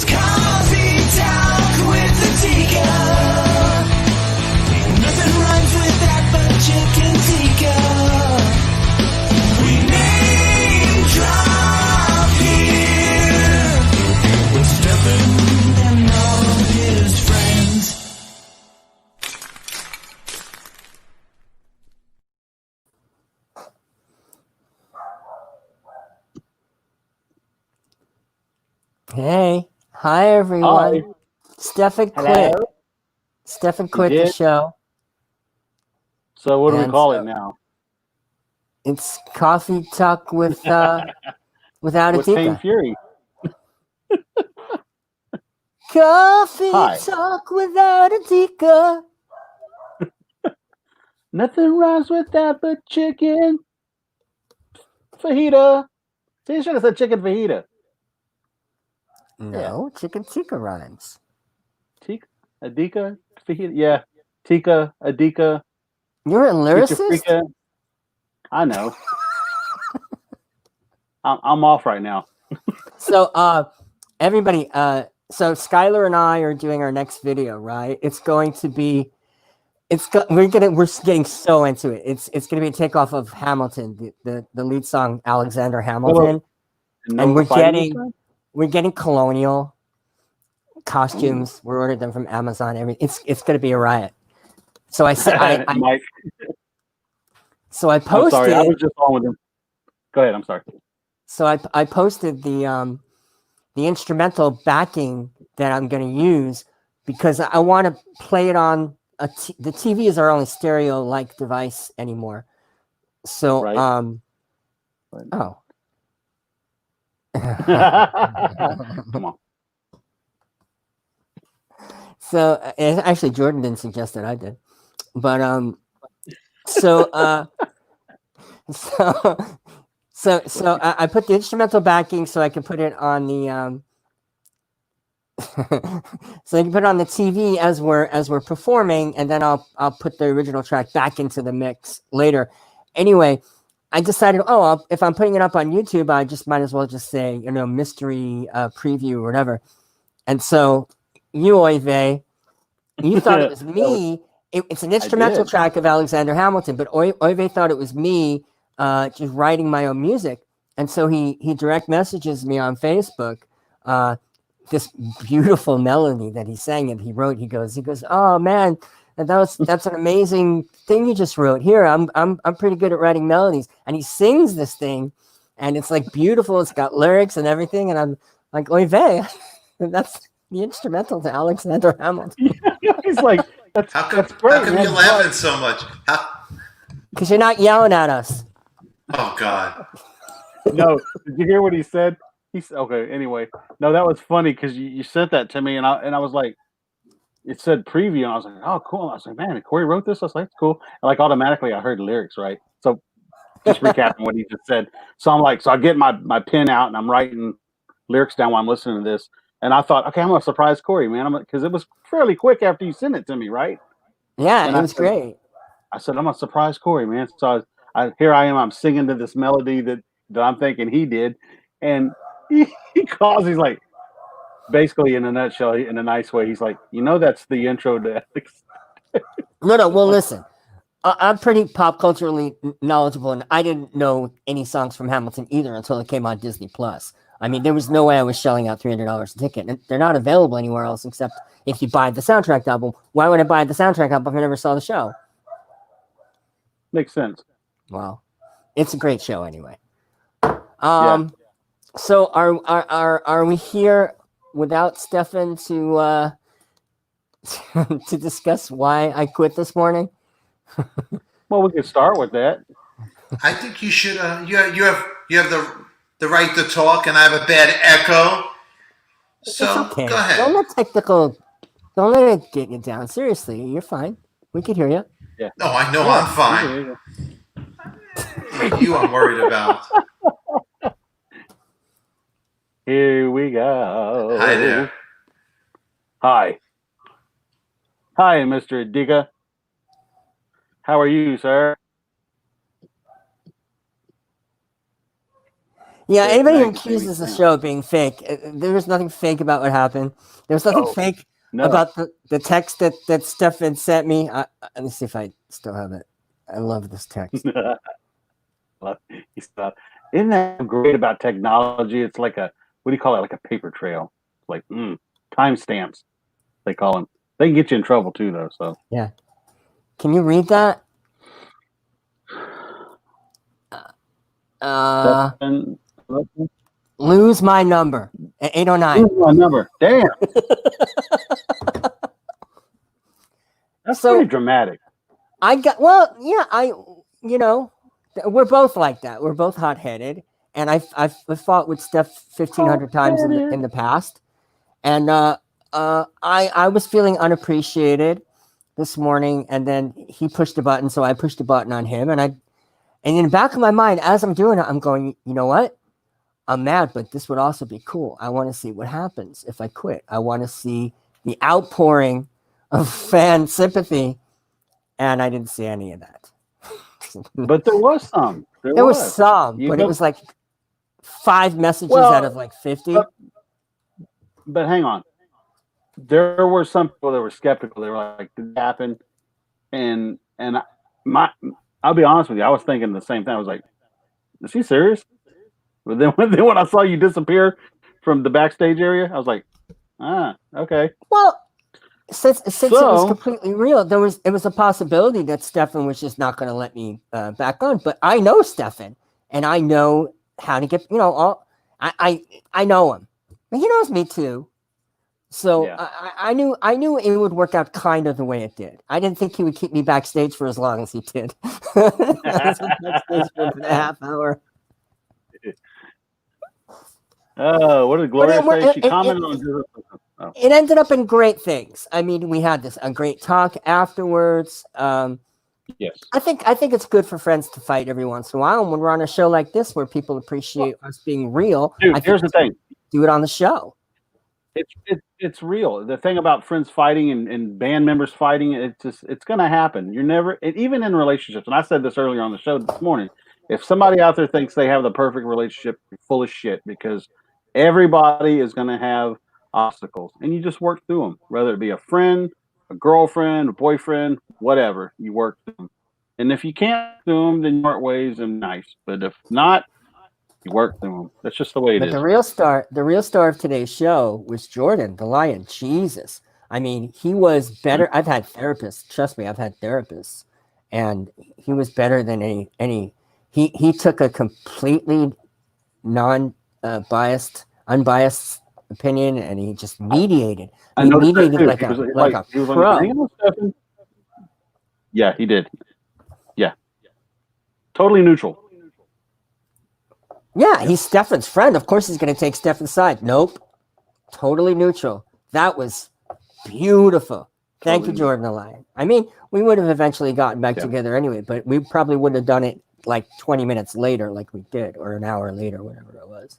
Coffee talk with ADIKA. Nothing rhymes with that but chicken tikka. We name drop here with Stefan and all his friends. Hey, hi everyone. Hi. Stefan Hello. quit. Stefan quit the did? show. So what do we And call so it now? It's Coffee Talk without With Pain ADIKA. Fury. Coffee Hi. Talk without ADIKA. Nothing rhymes with that but chicken fajita. See, you should have said chicken fajita. No, chicken tikka rhymes. Tika, ADIKA, fajita. Yeah, Tika, ADIKA, You're a Chica lyricist? Frica. I know. I'm off right now. So, everybody, so Skylar and I are doing our next video, right? It's going to be, we're getting so into it. It's going to be a takeoff of Hamilton, the lead song Alexander Hamilton, and we're getting colonial costumes. We ordered them from Amazon. It's going to be a riot. So I said, Mike. So I posted. I'm sorry, I was just on with him. Go ahead. I'm sorry. So I posted the instrumental backing that I'm going to use because I want to play it on the TV is our only stereo like device anymore. So right. Oh. Come on. So actually Jordan didn't suggest that, I did. But so I put the instrumental backing so I can put it on the so I can put it on the TV as we're performing, and then I'll put the original track back into the mix later. Anyway, I decided, if I'm putting it up on YouTube, I just might as well just say, mystery preview or whatever. And so you, Oive, you thought it was me. It's an instrumental track of Alexander Hamilton, but Oive thought it was me just writing my own music. And so he direct messages me on Facebook this beautiful melody that he sang and he wrote. He goes, oh man, that's an amazing thing you just wrote. Here, I'm pretty good at writing melodies. And he sings this thing, and it's like beautiful. It's got lyrics and everything. And I'm like, Oive, that's the instrumental to Alexander Hamilton. He's like, that's great. How come you're laughing so much? Because you're not yelling at us. Oh God. No, did you hear what he said? Okay. Anyway, no, that was funny because you sent that to me, and I was like, it said preview, and I was like, oh, cool. I was like, man, Corey wrote this. I was like, that's cool. And like automatically, I heard lyrics, right? So just recapping what he just said. So I'm like, so I get my pen out and I'm writing lyrics down while I'm listening to this, and I thought, okay, I'm gonna surprise Corey, man, because it was fairly quick after you sent it to me, right? Yeah, and it was great. I said, I'm gonna surprise Corey, man. So here I am. I'm singing to this melody that I'm thinking he did, and he calls. He's like, basically in a nutshell, in a nice way, he's like, that's the intro to Alex. No. Well, listen, I'm pretty pop culturally knowledgeable, and I didn't know any songs from Hamilton either until it came on Disney Plus. I mean, there was no way I was shelling out $300 a ticket, and they're not available anywhere else except if you buy the soundtrack album. Why would I buy the soundtrack album if I never saw the show? Makes sense. Well, it's a great show anyway. So are we here without Stefan to to discuss why I quit this morning? Well, we can start with that. I think you should. You have the right to talk, and I have a bad echo. So it's okay. Go ahead. Don't let it get you down. Seriously, you're fine. We can hear you. Yeah. No, I know I'm fine. You I'm worried about. Here we go. Hi there. Hi, Mr. ADIKA. How are you, sir? Yeah, That anybody who Maggie made me accuses the sound. show of being fake, there was nothing fake about what happened. There was nothing Oh, fake no. about the text that Stefan sent me. Let me see if I still have it. I love this text. Isn't that great about technology? It's like a, what do you call it? Like a paper trail. Like timestamps. They call them. They can get you in trouble too, though. So Yeah. Can you read that? Stefan, Lose my number at 809. who's my number? Damn, that's So pretty dramatic. we're both like that. We're both hot headed, and I've fought with Steph 1,500 times in the past, and I was feeling unappreciated this morning, and then he pushed a button, so I pushed a button on him, and in the back of my mind, as I'm doing it, I'm going, you know what? I'm mad, but this would also be cool. I want to see what happens if I quit. I want to see the outpouring of fan sympathy, and I didn't see any of that. But there was some. There was some, but it was like 5 messages out of like 50. But hang on. There were some people that were skeptical. They were like, "Did it happen?" And I'll be honest with you. I was thinking the same thing. I was like, "Is he serious?" But then when I saw you disappear from the backstage area, I was like, okay. Well, since it was completely real, it was a possibility that Stefan was just not going to let me back on. But I know Stefan, and I know how to get I know him. He knows me too. So yeah. I knew it would work out kind of the way it did. I didn't think he would keep me backstage for as long as he did. I was backstage for a half hour. Oh, what a glorious day! She commented on. It ended up in great things. I mean, we had a great talk afterwards. Yes, I think it's good for friends to fight every once in a while. And when we're on a show like this, where people appreciate us being real, dude, here's the thing: do it on the show. It's real. The thing about friends fighting and band members fighting, it's going to happen. You're never, even in relationships. And I said this earlier on the show this morning. If somebody out there thinks they have the perfect relationship, you're full of shit, because everybody is going to have obstacles, and you just work through them. Whether it be a friend, a girlfriend, a boyfriend, whatever, you work through them. And if you can't do them, then you part ways and nice. But if not, you work through them. That's just the way it is. The real star of today's show was Jordan, the Lion. Jesus. I mean, he was better. I've had therapists. Trust me, I've had therapists. And he was better than any. He took a completely unbiased opinion, and he just mediated. He mediated like a pro. Yeah, he did. Yeah. Totally neutral. Yeah, he's Stefan's friend. Of course he's going to take Stefan's side. Nope. Totally neutral. That was beautiful. Thank you, Jordan the Lion. I mean, we would have eventually gotten back together anyway, but we probably wouldn't have done it like 20 minutes later like we did, or an hour later, whatever it was.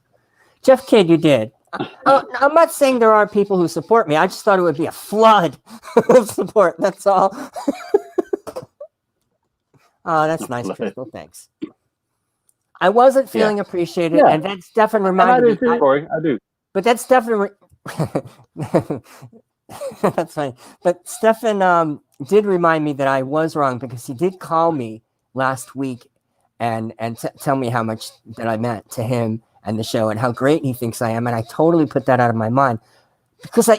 Jeff Kidd, you did. I'm not saying there aren't people who support me. I just thought it would be a flood of support. That's all. Oh, that's nice, Crystal. Thanks. I wasn't feeling appreciated, and then Stefan reminded me. I do. But that's Stefan. That's funny. But Stefan did remind me that I was wrong, because he did call me last week and tell me how much that I meant to him and the show, and how great he thinks I am. And I totally put that out of my mind, because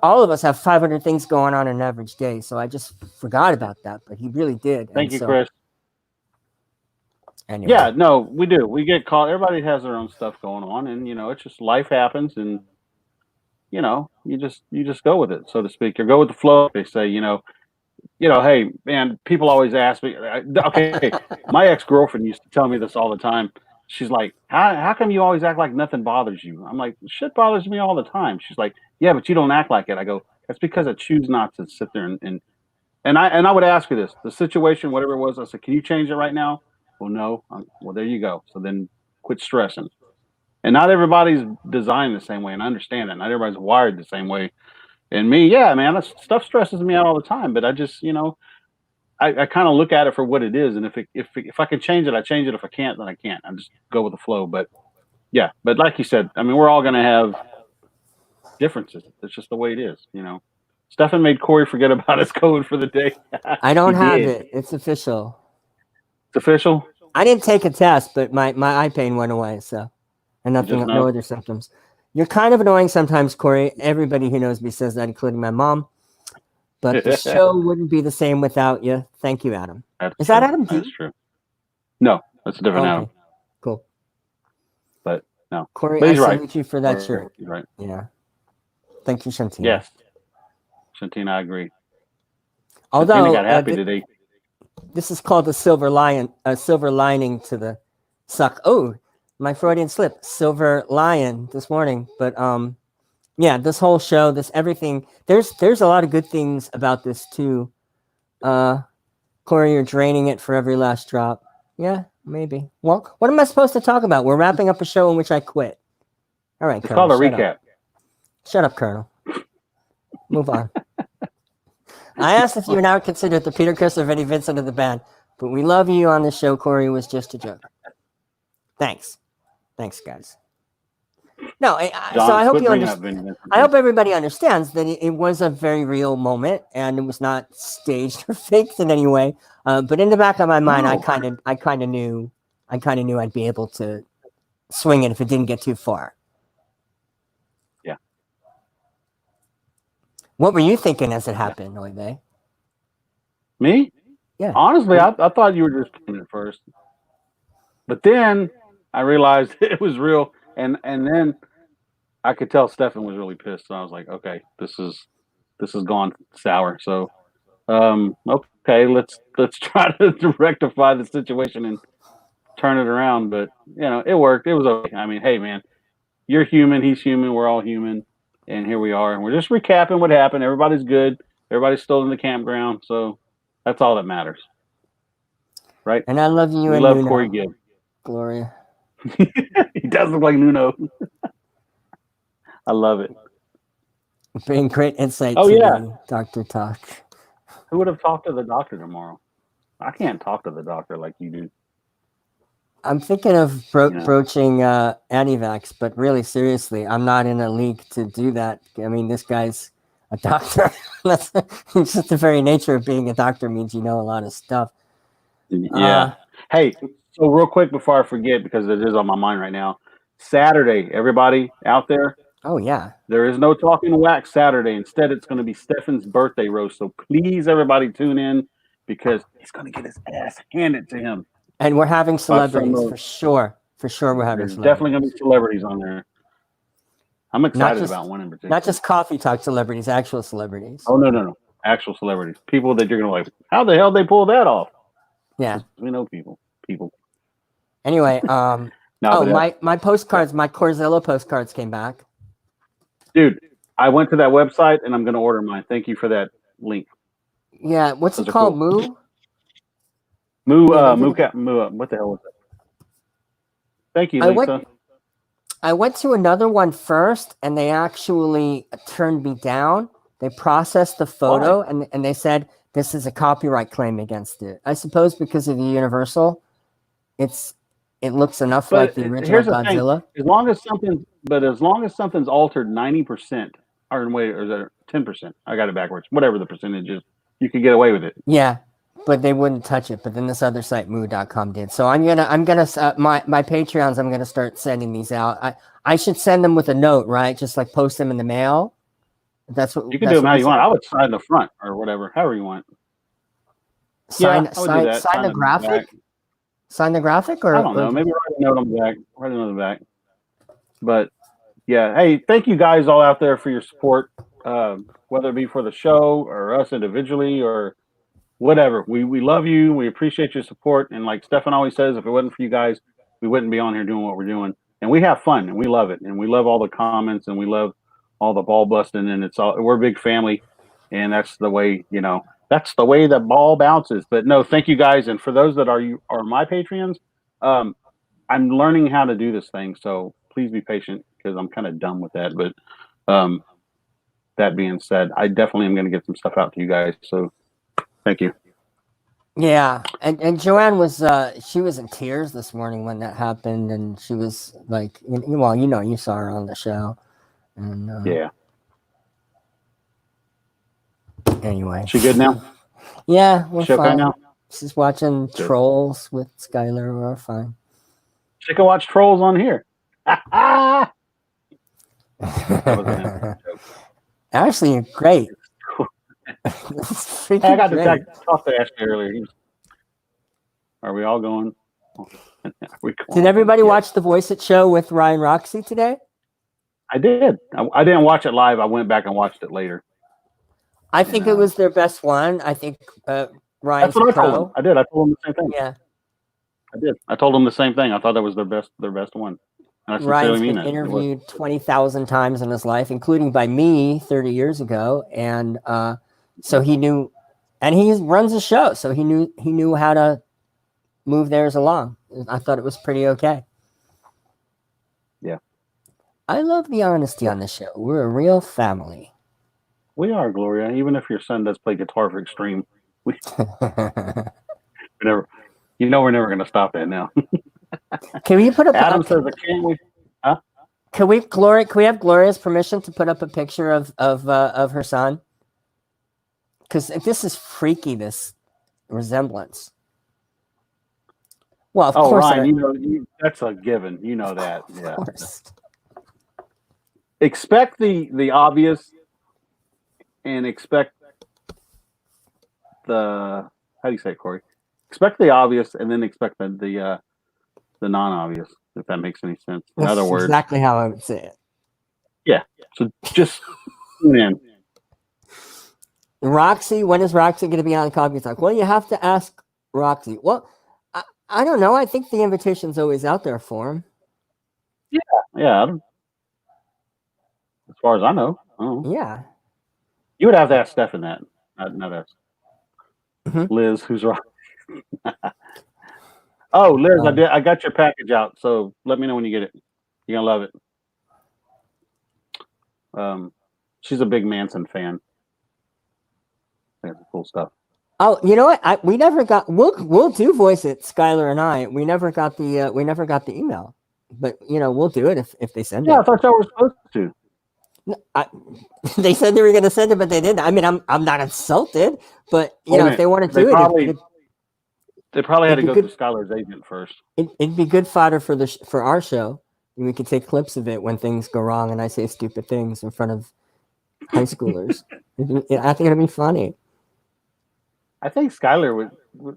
all of us have 500 things going on in an average day. So I just forgot about that, but he really did. Thank you, Chris. Anyway. Yeah, no, we do. We get caught. Everybody has their own stuff going on, and it's just life happens, and you just go with it, so to speak. You go with the flow. They say, hey, man, people always ask me. Okay, my ex-girlfriend used to tell me this all the time. She's like, how come you always act like nothing bothers you? I'm like, shit bothers me all the time. She's like, yeah, but you don't act like it. I go, that's because I choose not to sit there and I would ask her this, the situation, whatever it was. I said, can you change it right now? Well, no. Well, there you go. So then quit stressing. And not everybody's designed the same way, and I understand that. Not everybody's wired the same way. And me, yeah, man, that stuff stresses me out all the time. But I just, I kind of look at it for what it is. And if I can change it, I change it. If I can't, then I can't. I just go with the flow. But Yeah, but like you said, I mean, we're all going to have differences. It's just the way it is, you know. Stefan made Corey forget about his code for the day. I don't He have did. it. It's official. It's official. I didn't take a test, but my eye pain went away, so and You just no know. other symptoms. You're kind of annoying sometimes, Corey. Everybody who knows me says that, including my mom. But the show wouldn't be the same without you. Thank you, Adam. Is that Adam D? That's true. No, that's a different Adam. Cool. But no, Corey, but I he's right. salute you for that shirt. He's right. Yeah. Thank you, Shantina. Yes, Shantina, I agree. Although Shantina got happy today. This is called a silver lining to the suck. Oh, my Freudian slip. Silver lion this morning. But yeah, this whole show, this everything. There's a lot of good things about this too. Corey, you're draining it for every last drop. Yeah, maybe. Well, what am I supposed to talk about? We're wrapping up a show in which I quit. All right, It's Colonel, called a shut recap. up. Shut up, Colonel. Move on. I asked if you and I would consider the Peter Chris or Eddie Vincent of the band, but we love you on the show, Corey. It was just a joke. Thanks, guys. No, so I hope you understand. I hope everybody understands that it was a very real moment, and it was not staged or faked in any way. But in the back of my mind, I kind of knew I'd be able to swing it if it didn't get too far. Yeah. What were you thinking as it happened, Oive? Me? Yeah. Honestly, I thought you were just kidding at first, but then I realized it was real, and then I could tell Stefan was really pissed. So I was like, okay, this is gone sour. So, okay, let's try to rectify the situation and turn it around. But you know, it worked. It was okay. I mean, hey, man, you're human. He's human. We're all human. And here we are. And we're just recapping what happened. Everybody's good. Everybody's still in the campground. So that's all that matters. Right? And I love you. We and love Nuno. Corey Gibb. Gloria. He does look like Nuno. I love it. Bring great insight Oh, to yeah. the Dr. Talk. Who would have talked to the doctor tomorrow? I can't talk to the doctor like you do. I'm thinking of Yeah. broaching anti-vax, but really seriously, I'm not in a league to do that. I mean, this guy's a doctor. That's just the very nature of being a doctor means you know a lot of stuff. Yeah. Hey, so real quick before I forget, because it is on my mind right now, Saturday, everybody out there, Oh yeah. there is no Talking Wax Saturday. Instead, it's going to be Stefan's birthday roast. So please, everybody, tune in because he's going to get his ass handed to him. And we're having celebrities some of- for sure. For sure, we're having There's celebrities. definitely going to be celebrities on there. I'm excited just- about one in particular. Not just coffee talk celebrities, actual celebrities. Oh, no. Actual celebrities. People that you're going to like, how the hell they pull that off? Yeah. We know people. Anyway, No, but, my postcards, my Corzilla postcards came back. dude, I went to that website and I'm going to order mine. Thank you for that link. Yeah, what's Those it are called? cool. Moo? What the hell was that? Thank you, Lisa. I went to another one first, and they actually turned me down. They processed the photo, and they said this is a copyright claim against it. I suppose because of the Universal, it looks enough like the original here's the Godzilla. thing. As long as something's altered 90%, or is it 10%? I got it backwards. Whatever the percentage is, you could get away with it. Yeah, but they wouldn't touch it. But then this other site, moo.com, did. So I'm gonna my Patreons. I'm gonna start sending these out. I should send them with a note, right? Just like post them in the mail. That's what You can do them how you want. I would sign the front or whatever, however you want. Sign I would do that. sign the graphic. Sign the graphic, or I don't know. Maybe write a note on the back. Write a note on the back. But yeah, hey, thank you guys all out there for your support, whether it be for the show or us individually or whatever. We love you. We appreciate your support. And like Stefan always says, if it wasn't for you guys, we wouldn't be on here doing what we're doing. And we have fun and we love it. And we love all the comments and we love all the ball busting. And we're a big family. And that's the way, that's the way the ball bounces. But no, thank you guys. And for those that are my Patreons, I'm learning how to do this thing. So please be patient because I'm kind of done with that. But that being said, I definitely am going to get some stuff out to you guys. So thank you. Yeah, and Joanne was she was in tears this morning when that happened, and she was like, well, you saw her on the show, and Yeah. anyway, She good now? yeah, we're She okay fine. now? She's watching Good. Trolls with Skylar. We're fine. She can watch Trolls on here. That was an inside joke. Actually, great. Hey, It's I freaking got to great. talk to Ashley earlier. Are we all going? Are we going? Did everybody Yes. watch the Voice It show with Ryan Roxy today? I did. I didn't watch it live. I went back and watched it later. I think it was their best one. I think Ryan's That's what I told pro. him. I did. I told him the same thing. Yeah, I did. I told him the same thing. I thought that was their best one. And I sincerely Ryan's mean been it. It was. interviewed 20,000 times in his life, including by me 30 years ago, and so he knew, and he runs a show, so he knew how to move theirs along. I thought it was pretty okay. Yeah. I love the honesty on the show. We're a real family. We are, Gloria. Even if your son does play guitar for Extreme, we're never going to stop that now. Can we put up? Adam says, "I can't wait." Huh? Can we have Gloria's permission to put up a picture of her son? Because this is freaky. This resemblance. Well, of course. Ryan, that's a given. You know that. Yeah. Of course. Expect the obvious, and expect the how do you say it, Corey? Expect the obvious, and then expect the non-obvious. If that makes any sense. In That's other words, exactly how I would say it. yeah. So just tune in. Roxy, when is Roxy going to be on Coffee Talk? Well, you have to ask Roxy. Well, I don't know. I think the invitation's always out there for him. Yeah. As far as I know. Yeah. You would have to ask Stefan that. Not us. Mhm. Liz, who's right? Oh, Liz, I got your package out, so let me know when you get it. You're gonna love it. She's a big Manson fan. That's cool stuff. Oh, you know what? We never got. We'll do Voice It, Skylar and I. We never got the email, but we'll do it if they send it. Yeah, I thought y'all were supposed to. They said they were going to send it, but they didn't. I mean, I'm not insulted, but if they wanted to, they probably had to go through Skylar's agent first. It'd be good fodder for our show. We could take clips of it when things go wrong and I say stupid things in front of high schoolers. I think it'd be funny. I think Skylar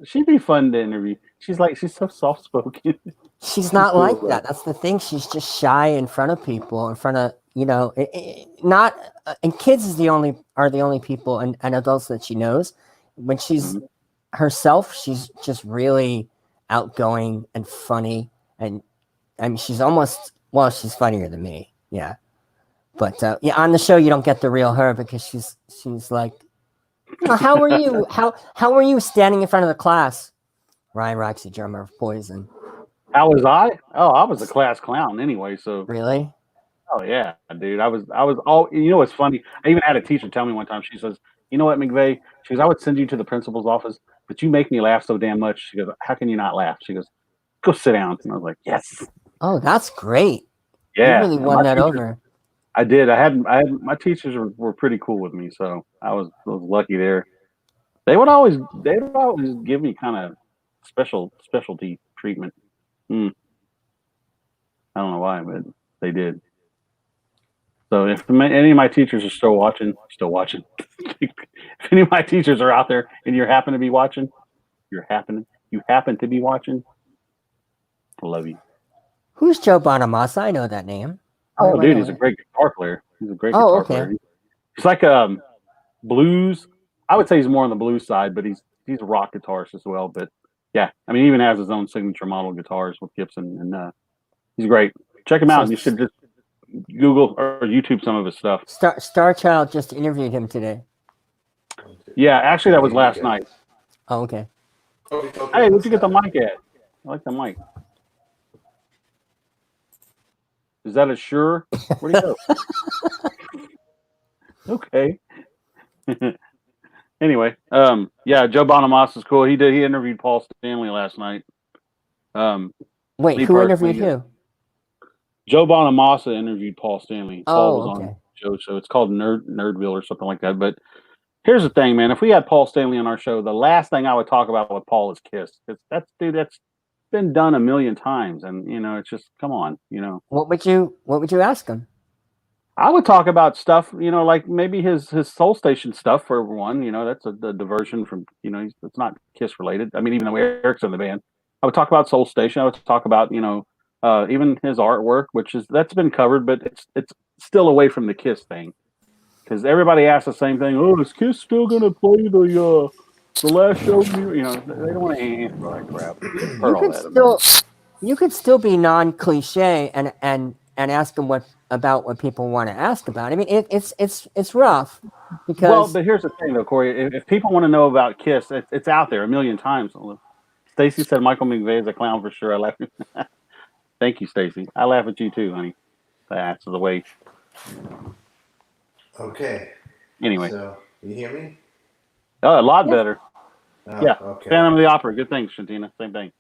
she'd be fun to interview. She's so soft spoken. She's not like that. That's the thing. She's just shy in front of people, in front of not. And kids are the only people and adults that she knows. When she's herself, she's just really outgoing and funny, and I mean, she's funnier than me. Yeah, but on the show you don't get the real her because she's like, how were you? How were you standing in front of the class? Ryan Roxy, drummer of Poison. How was I? Oh, I was a class clown anyway. So really? Oh yeah, dude. I was all. What's funny? I even had a teacher tell me one time. She says, "You know what, McVeigh?" She goes, "I would send you to the principal's office, but you make me laugh so damn much." She goes, "How can you not laugh?" She goes, "Go sit down." And I was like, "Yes." Oh, that's great. Yeah, you really won that over. I did. I had my teachers were pretty cool with me, so I was lucky there. They would always give me kind of specialty treatment. I don't know why, but they did. So if any of my teachers are still watching. If any of my teachers are out there and you happen to be watching, I love you. Who's Joe Bonamassa? I know that name. Oh, dude, he's a great guitar player. He's a great guitar player. He's like blues. I would say he's more on the blues side, but he's a rock guitarist as well. But yeah, I mean, he even has his own signature model guitars with Gibson, and he's great. Check him out. You should just Google or YouTube some of his stuff. Star Child just interviewed him today. Yeah, actually, that was last night. Oh, okay. Hey, where'd you get the mic at? I like the mic. Is that a Shure? Where'd he go? Okay. Anyway, yeah, Joe Bonamassa is cool. He interviewed Paul Stanley last night. Wait, me who personally, interviewed who? Joe Bonamassa interviewed Paul Stanley. Paul was Oh, on okay. Joe's show. It's called Nerdville or something like that. But here's the thing, man. If we had Paul Stanley on our show, the last thing I would talk about with Paul is Kiss. That's been done a million times, and it's just come on, What would you ask him? I would talk about stuff, like maybe his Soul Station stuff for one. That's the diversion from, it's not Kiss related. I mean, even though Eric's in the band, I would talk about Soul Station. I would talk about, even his artwork, that's been covered, but it's still away from the Kiss thing, because everybody asks the same thing. Oh, is Kiss still gonna play the last show? They don't want to answer all that crap. You could still be non-cliche and ask them about what people want to ask about. I mean, it's rough because but here's the thing, though, Corey. If people want to know about Kiss, it's out there a million times. Stacy said Michael McVeigh is a clown for sure. I laugh. Thank you, Stacy. I laugh at you too, honey. That's the way. Okay. Anyway, So you hear me? a lot better. Oh, Yeah. Okay. Phantom of the Opera. Good thing, Shantina. Same thing.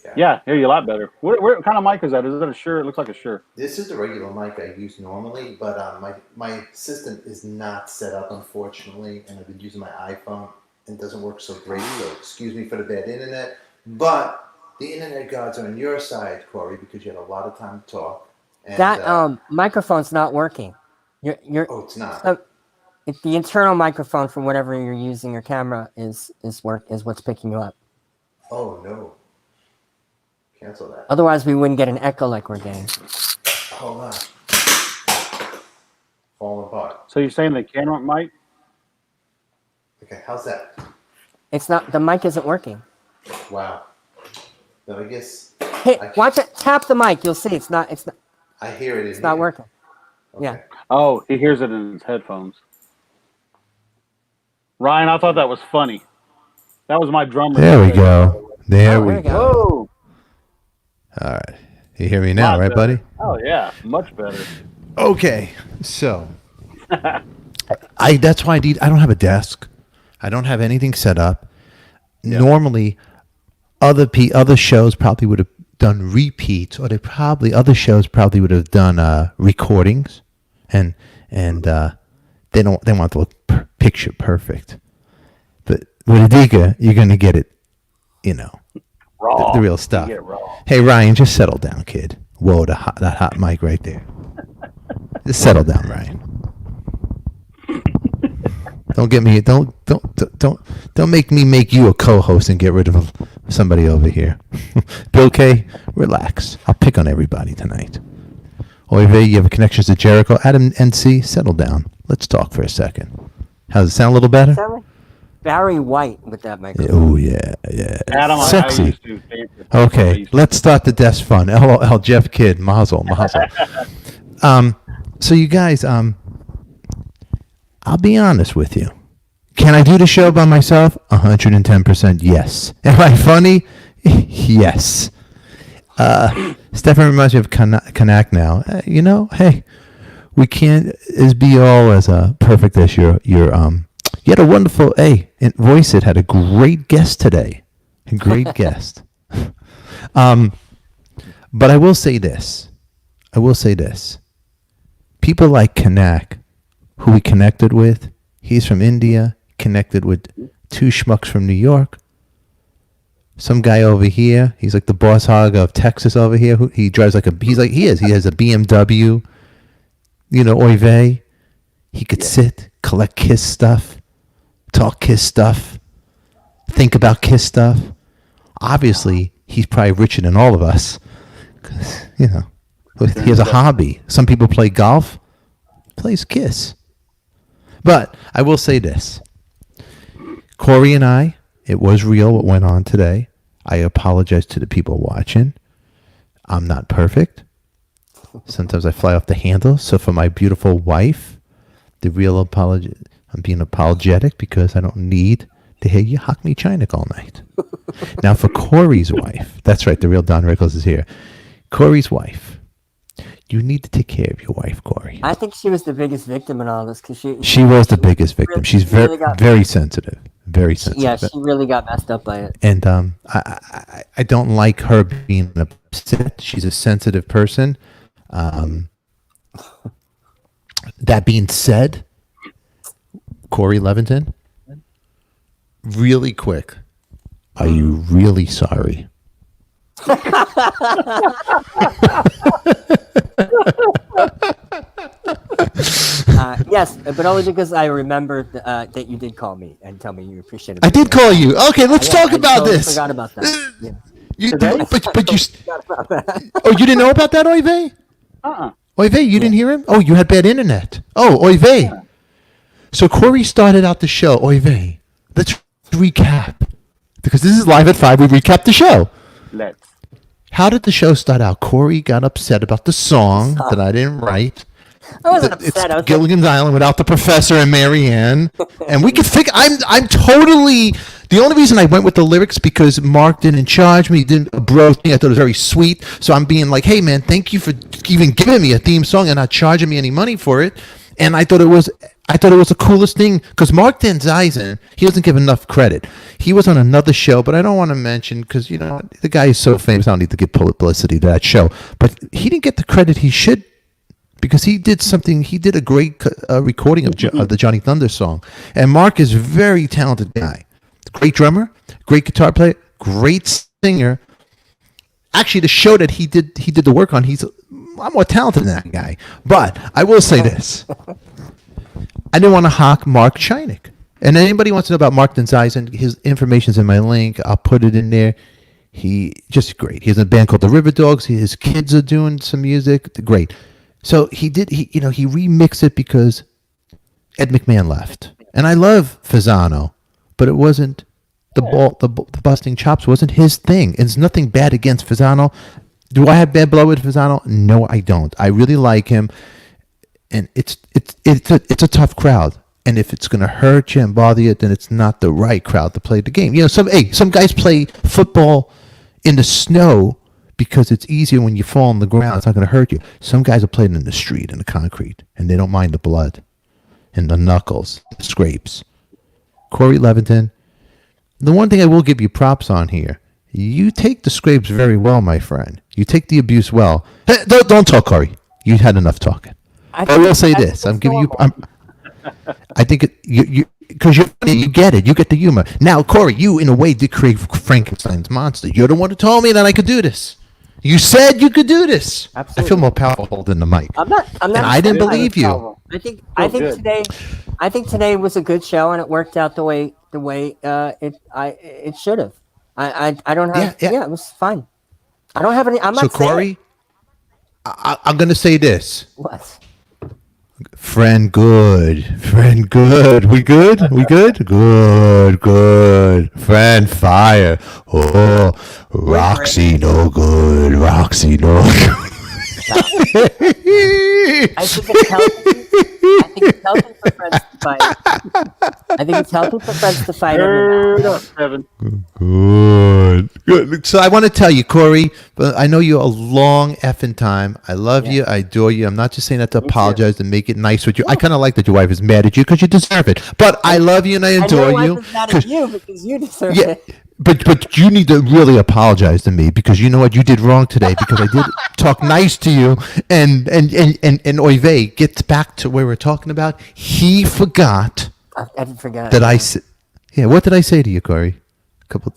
Yeah. Yeah, hear you a lot better. What kind of mic is that? Is that a Shure? It looks like a Shure. This is the regular mic I use normally, but my system is not set up, unfortunately, and I've been using my iPhone and it doesn't work so great. So excuse me for the bad internet, but the internet gods are on your side, Corey, because you had a lot of time to talk. And, that microphone's not working. You're oh, it's not. if the internal microphone from whatever you're using your camera is what's picking you up. Oh no. Cancel that. Otherwise, we wouldn't get an echo like we're getting. Hold on. Falling apart. So you're saying the camera mic? Okay, how's that? It's not. The mic isn't working. Wow. Then I guess Hey, watch it. Tap the mic. You'll see. It's not. I hear it. It's not working. Okay. Yeah. Oh, he hears it in his headphones. Ryan, I thought that was funny. That was my drummer. There we go. There Oh, we there you go. Whoa. All right. You hear me now, Lot right, better. buddy? Oh yeah, much better. Okay. So that's why I don't have a desk. I don't have anything set up. Yeah. Normally other shows probably would have done repeats, or other shows probably would have done recordings, and they want to look picture perfect. But with ADIKA, you're going to get it, Raw. the real stuff. You get raw. Hey Ryan, just settle down, kid. Whoa, that hot mic right there. Just settle down, Ryan. Don't get me. Don't make me make you a co-host and get rid of somebody over here. Bill K, relax. I'll pick on everybody tonight. Oive, you have connections to Jericho. Adam NC, settle down. Let's talk for a second. How's it sound? A little better? Sound like Barry White with that microphone. Oh yeah. Adam, Sexy. I used to dance with Okay, let's start the desk fun. LOL, Jeff Kidd, Mazel. So you guys, I'll be honest with you. Can I do the show by myself? 110% yes. Am I funny? Yes. Stefan reminds me of Kanak now. Hey, we can't be all as perfect as your you had a wonderful voice. It had a great guest today. A great guest. But I will say this. People like Kanak, who we connected with, he's from India, connected with two schmucks from New York. Some guy over here, he's like the boss hog of Texas over here. He drives he has a BMW. Oive. He could sit, collect Kiss stuff, talk Kiss stuff, think about Kiss stuff. Obviously, he's probably richer than all of us. 'Cause, he has a hobby. Some people play golf, plays Kiss. But I will say this. Corey and I, it was real what went on today. I apologize to the people watching. I'm not perfect. Sometimes I fly off the handle. So for my beautiful wife, the real apology, I'm being apologetic because I don't need to hear you hock me Chinik all night. Now for Corey's wife, that's right, the real Don Rickles is here. Corey's wife, You need to take care of your wife, Corey. I think she was the biggest victim in all this because She was the biggest victim. She's really got- very sensitive. Very sensitive. Yeah, she really got messed up by it. And I don't like her being upset. She's a sensitive person. That being said, Corey Leventon, really quick, are you really sorry? Yes, but only because I remembered that you did call me and tell me you appreciated it. I did call you. Okay, let's talk about totally this. Forgot about that. Yeah. But you. Oh, you didn't know about that, Oy vey? Oy vey, you didn't hear him? Oh, you had bad internet. Oh, Oy vey. Yeah. So Corey started out the show. Oy vey. Let's recap. Because this is Live at 5. We recap the show. Let's. How did the show start out? Corey got upset about the song that I didn't write. I wasn't upset. It's Gilligan's Island without the professor and Marianne. And we could figure. I'm totally. The only reason I went with the lyrics because Mark didn't charge me, didn't bro thing. I thought it was very sweet. So I'm being like, hey man, thank you for even giving me a theme song and not charging me any money for it. And I thought it was the coolest thing because Mark Van Zyzen, he doesn't give enough credit. He was on another show, but I don't want to mention because the guy is so famous. I don't need to give publicity to that show. But he didn't get the credit he should. Because he did something, he did a great recording of the Johnny Thunder song. And Mark is a very talented guy. Great drummer, great guitar player, great singer. Actually, the show that he did the work on, he's a lot more talented than that guy. But I will say this. I didn't want to hawk Mark Chynick. And anybody wants to know about Mark Van Zyzen, his information's in my link. I'll put it in there. He just great. He has a band called the River Dogs. His kids are doing some music. Great. So he remixed it because Ed McMahon left. And I love Fasano, but it wasn't the busting chops wasn't his thing. It's nothing bad against Fasano. Do I have bad blood with Fasano? No, I don't. I really like him. And it's a tough crowd. And if it's going to hurt you and bother you, then it's not the right crowd to play the game. Some guys play football in the snow because it's easier when you fall on the ground. It's not going to hurt you. Some guys are playing in the street, in the concrete, and they don't mind the blood and the knuckles, the scrapes. Corey Leventon, the one thing I will give you props on here, you take the scrapes very well, my friend. You take the abuse well. Hey, don't talk, Corey. You had enough talking. I will say this. I'm giving you... I think you because you're funny, you get it. You get the humor. Now, Corey, you, in a way, did create Frankenstein's monster. You're the one who told me that I could do this. You said you could do this. Absolutely. I feel more powerful holding the mic. I'm not. And I didn't believe you. I think today was a good show, and it worked out the way it should have. I don't have. Yeah, it was fine. I don't have any. I'm not. So Corey, I'm going to say this. What? Friend good. We good? We good? Good. Friend fire. Oh, Roxy no good. I think it's healthy for friends to fight. Good. So I want to tell you, Corey, but I know you're a long effing time. I love you. I adore you. I'm not just saying that to apologize and make it nice with you. I kind of like that your wife is mad at you because you deserve it. But I love you and I adore you. I mad at you because you deserve it. But you need to really apologize to me because you know what you did wrong today because I did talk nice to you and Oy vey gets back to where we're talking about. He forgot. I didn't forget that I said. Yeah, what did I say to you, Corey? A couple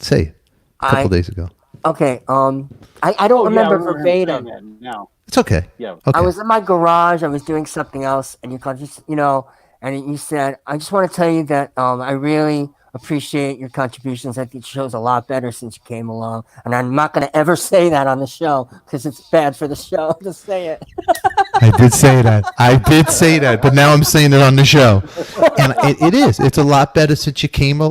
days ago. Okay. I don't remember verbatim. No. It's okay. Yeah. Okay. I was in my garage. I was doing something else, and you called and you said, "I just want to tell you that I really appreciate your contributions. I think the show's a lot better since you came along." And I'm not going to ever say that on the show because it's bad for the show to say it. I did say that. But now I'm saying it on the show, and it is. It's a lot better since you came.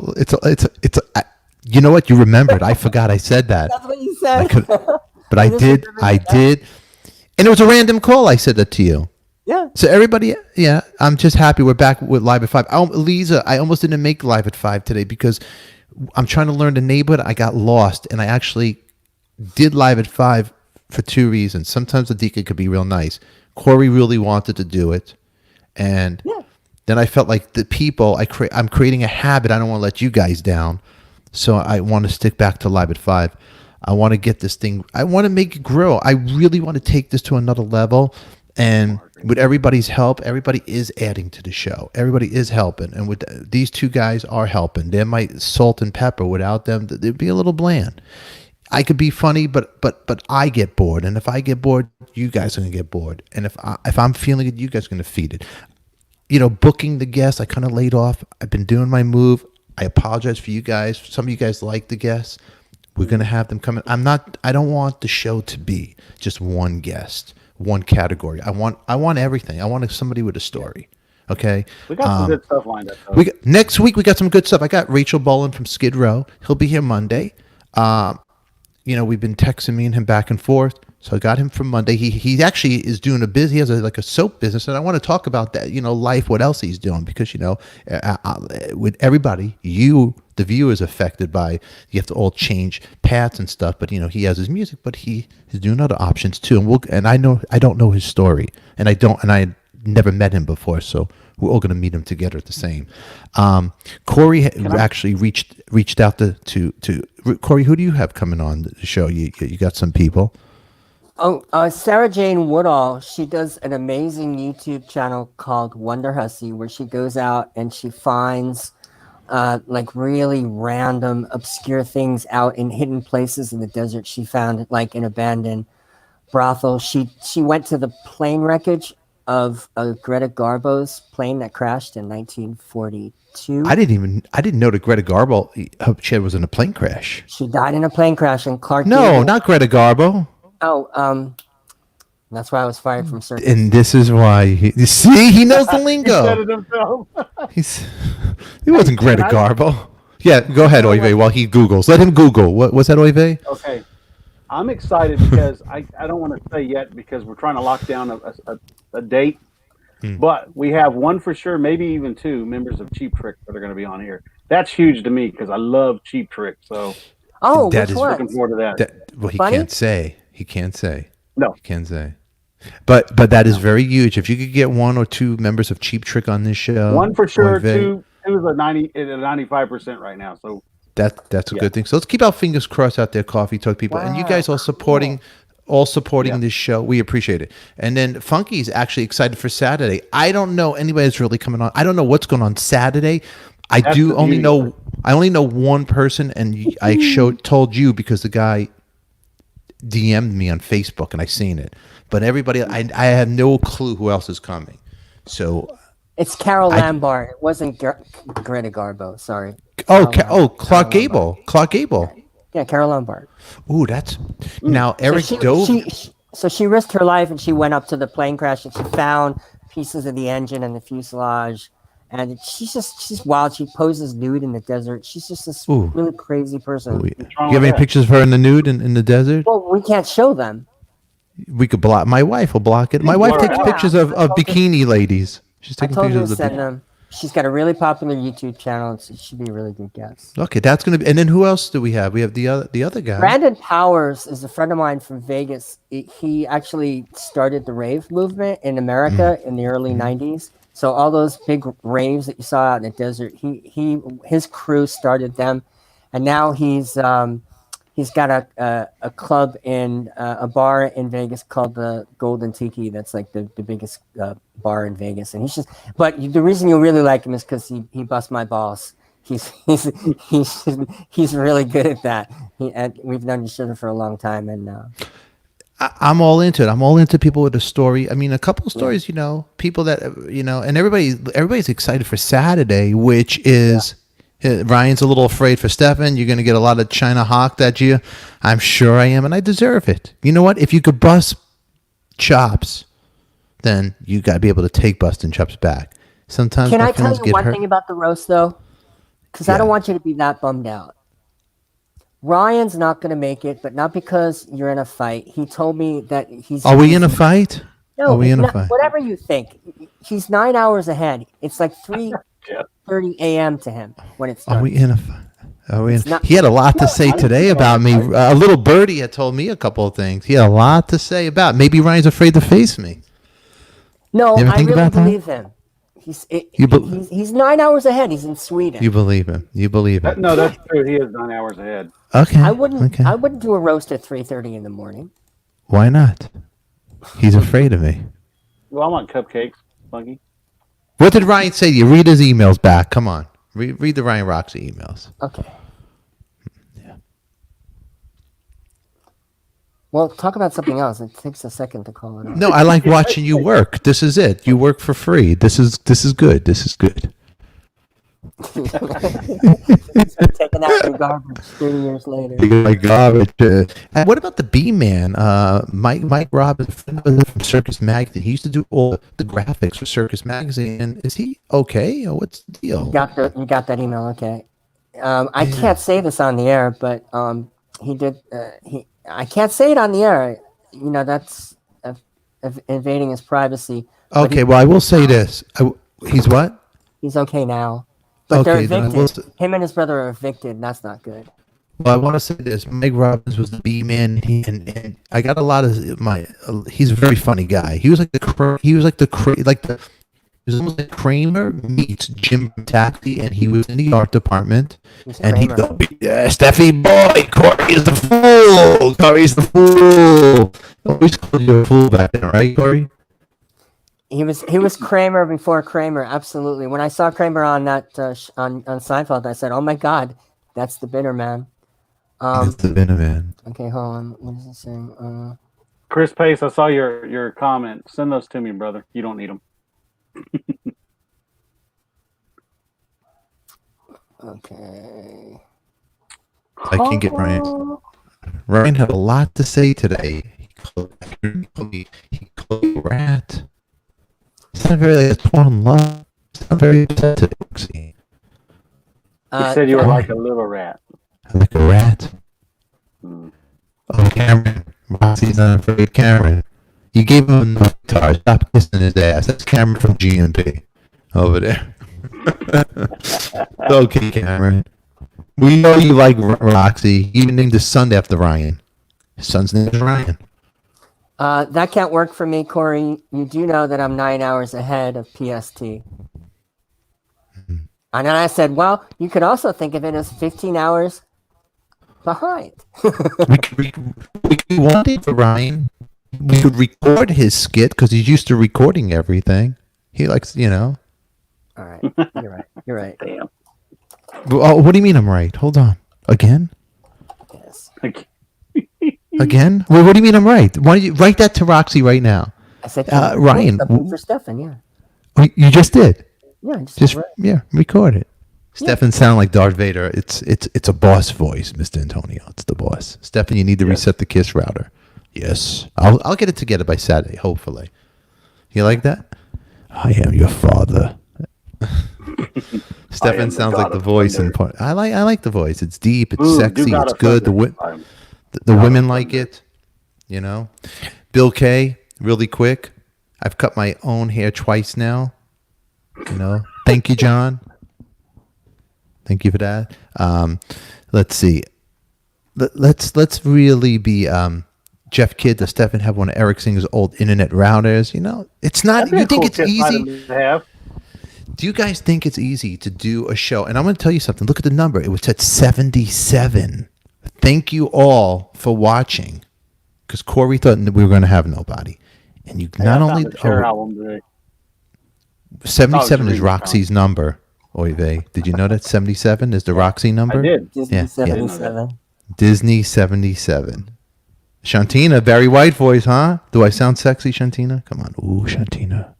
You know what? You remembered. I forgot I said that. That's what you said. But I did. And it was a random call. I said that to you. Yeah. So everybody, I'm just happy we're back with Live at 5. Lisa, I almost didn't make Live at 5 today because I'm trying to learn the neighborhood. I got lost, and I actually did Live at 5 for two reasons. Sometimes ADIKA could be real nice. Corey really wanted to do it, and then I felt like the people I'm creating a habit. I don't want to let you guys down, so I want to stick back to Live at 5. I want to get this thing. I want to make it grow. I really want to take this to another level, and with everybody's help, everybody is adding to the show. Everybody is helping, and with these two guys are helping. They're my salt and pepper. Without them, they'd be a little bland. I could be funny, but I get bored, and if I get bored, you guys are gonna get bored, and if I'm feeling it, you guys are gonna feed it. You know, booking the guests, I kind of laid off. I've been doing my move. I apologize for you guys. Some of you guys like the guests. We're gonna have them come in. I don't want the show to be just one guest, one category. I want everything. I want somebody with a story. Okay. We got some good stuff lined up. Next week we got some good stuff. I got Rachel Boland from Skid Row. He'll be here Monday. You know, we've been texting me and him back and forth. So I got him for Monday. He actually is doing he has a soap business, and I want to talk about that, you know, life, what else he's doing, because, you know, with everybody, the viewer is affected by, you have to all change paths and stuff, but, you know, he has his music, but he's doing other options too. And I don't know his story, and I never met him before, so we're all going to meet him together at the same. Corey actually reached out to Corey. Who do you have coming on the show? You got some people. Sarah Jane Woodall, she does an amazing YouTube channel called Wonder Hussy, where she goes out and she finds like really random, obscure things out in hidden places in the desert. She found like an abandoned brothel. She went to the plane wreckage of Greta Garbo's plane that crashed in 1942. I didn't know that Greta Garbo she was in a plane crash. She died in a plane crash in Clark. No, Gable. not Greta Garbo. Oh, that's why I was fired from circus. And this is why he knows the lingo. He said it himself. He wasn't Greta Garbo. Yeah, go ahead, Oive, while he Googles. Let him Google. What was that, Oive? Okay. I'm excited because I don't want to say yet because we're trying to lock down a date. But we have one for sure, maybe even two members of Cheap Trick that are going to be on here. That's huge to me because I love Cheap Trick. So which one? Looking forward to that. Well, he Funny? can't say. He can't say. No. He can't say. But that is very huge. If you could get one or two members of Cheap Trick on this show. One for sure, Oive, two is a 95% right now. So that's a good thing. So let's keep our fingers crossed out there, Coffee Talk people. And you guys all supporting this show. We appreciate it. And then Funky's actually excited for Saturday. I don't know anybody that's really coming on. I don't know what's going on Saturday. I only know one person, and I told you because the guy DM'd me on Facebook and I seen it. But everybody, I have no clue who else is coming. So it's Carol Lombard. It wasn't Greta Garbo. Sorry. Clark Gable. Clark Gable. Yeah, Carol Lombard. Ooh, that's now Eric Dove. So she risked her life and she went up to the plane crash and she found pieces of the engine and the fuselage. And she's wild. She poses nude in the desert. She's just this really crazy person. You have any pictures of her in the nude in the desert? Well, we can't show them. We could block. My wife will block it. My wife takes pictures of bikini ladies. She's taking pictures of them. She's got a really popular YouTube channel. And she should be a really good guest. Okay, that's gonna be. And then who else do we have? We have the other guy. Brandon Powers is a friend of mine from Vegas. He actually started the rave movement in America in the early '90s. So all those big raves that you saw out in the desert, his crew started them, and now he's got a club in a bar in Vegas called the Golden Tiki. That's like the biggest bar in Vegas, and but the reason you really like him is because he busts my balls. He's really good at that. And we've known each other for a long time, and. I'm all into it. I'm all into people with a story. I mean, a couple of stories, you know, people that, you know, and everybody's excited for Saturday, which is Ryan's a little afraid for Stefan. You're going to get a lot of China hawked at you. I'm sure I am, and I deserve it. You know what? If you could bust chops, then you got to be able to take busting chops back. Sometimes Can I tell you one thing about the roast, though? Because I don't want you to be that bummed out. Ryan's not going to make it, but not because you're in a fight. He told me that he's... Are we in a fight? No, whatever you think. He's 9 hours ahead. It's like 3:30 a.m. to him when it starts. Are we in a fight? I mean, It's not- he had a lot to say today about me. A little birdie had told me a couple of things. He had a lot to say about. Maybe Ryan's afraid to face me. No, You ever I think really about that? believe him. You be- He's 9 hours ahead. He's in Sweden. You believe him. You believe him. No, that's true. He is 9 hours ahead. Okay. I wouldn't. Okay. I wouldn't do a roast at 3:30 in the morning. Why not? He's afraid of me. Well, I want cupcakes, Funky. What did Ryan say to you? Read his emails back. Come on. Read the Ryan Roxy emails. Okay. Yeah. Well, talk about something else. It takes a second to call it off. No, I like watching you work. This is it. You work for free. This is good. This is good. He's taking out your garbage 30 years later. Oh my God. And what about the B-Man? Mike Robbins, from Circus Magazine. He used to do all the graphics for Circus Magazine. Is he okay? Or what's the deal? You got that email, okay? I can't say this on the air, but he did. I can't say it on the air. You know, that's invading his privacy. But Okay, well, I will say this. He's what? he's okay now. But Okay, they're then I will evicted. Him and his brother are evicted, and that's not good. Well, I want to say this. Mike Robbins was the B-Man, and I got a lot of he's a very funny guy. He was like he was almost like Kramer meets Jim from Taxi, and he was in the art department, and he'd go, Steffi boy, Corey is the fool. Corey's the fool. Always called you a fool back then, right, Corey? He was Kramer before Kramer, absolutely. When I saw Kramer on that on Seinfeld, I said, "Oh my God, that's the bitter man." That's the Venom Man. Okay, hold on. What is it saying? Chris Pace, I saw your comment. Send those to me, brother. You don't need them. Okay. I can't get Ryan. Ryan had a lot to say today. He called me a rat. He's not very like torn in love. He's not very upset today, Roxy. He said you were like a little rat. Like a rat. Mm. Oh, Cameron. Roxy's not afraid of Cameron. You gave him enough guitar. Stop kissing his ass. That's Cameron from GMP over there. Okay, Cameron. We know you like Roxy. You even named his son after Ryan. His son's name is Ryan. That can't work for me, Corey. You do know that I'm 9 hours ahead of PST. And then I said, well, you could also think of it as 15 hours behind. we could do one thing for Ryan. We could record his skit because he's used to recording everything. He likes, All right. You're right. Damn. Oh, what do you mean I'm right? Hold on. Again? Yes. Again? Well, what do you mean I'm right? Why don't you write that to Roxy right now? I said, Ryan, for Stefan, yeah. Oh, you just did. Yeah, Record it. Stefan sound like Darth Vader. It's a boss voice, Mr. Antonio. It's the boss. Stefan, you need to reset the KISS router. Yes, I'll get it together by Saturday, hopefully. You like that? I am your father. Stefan sounds like the voice in part. I like the voice. It's deep. It's sexy. It's good. The women like it. You know, Bill K. Really quick. I've cut my own hair twice now. You know, thank you, John. Thank you for that. Let's see. Let's really be Jeff Kidd. Does Stefan have one of Eric Singer's old internet routers? You know, it's not. You think it's easy? Do you guys think it's easy to do a show? And I'm going to tell you something. Look at the number. It was at 77. Thank you all for watching. Because Corey thought we were going to have nobody. And you not only... 77 is Roxy's number. Oy vey. Did you know that 77 is the Roxy number? I did. Disney 77. Disney 77. Shantina, Barry White voice, huh? Do I sound sexy, Shantina? Come on. Ooh, Shantina.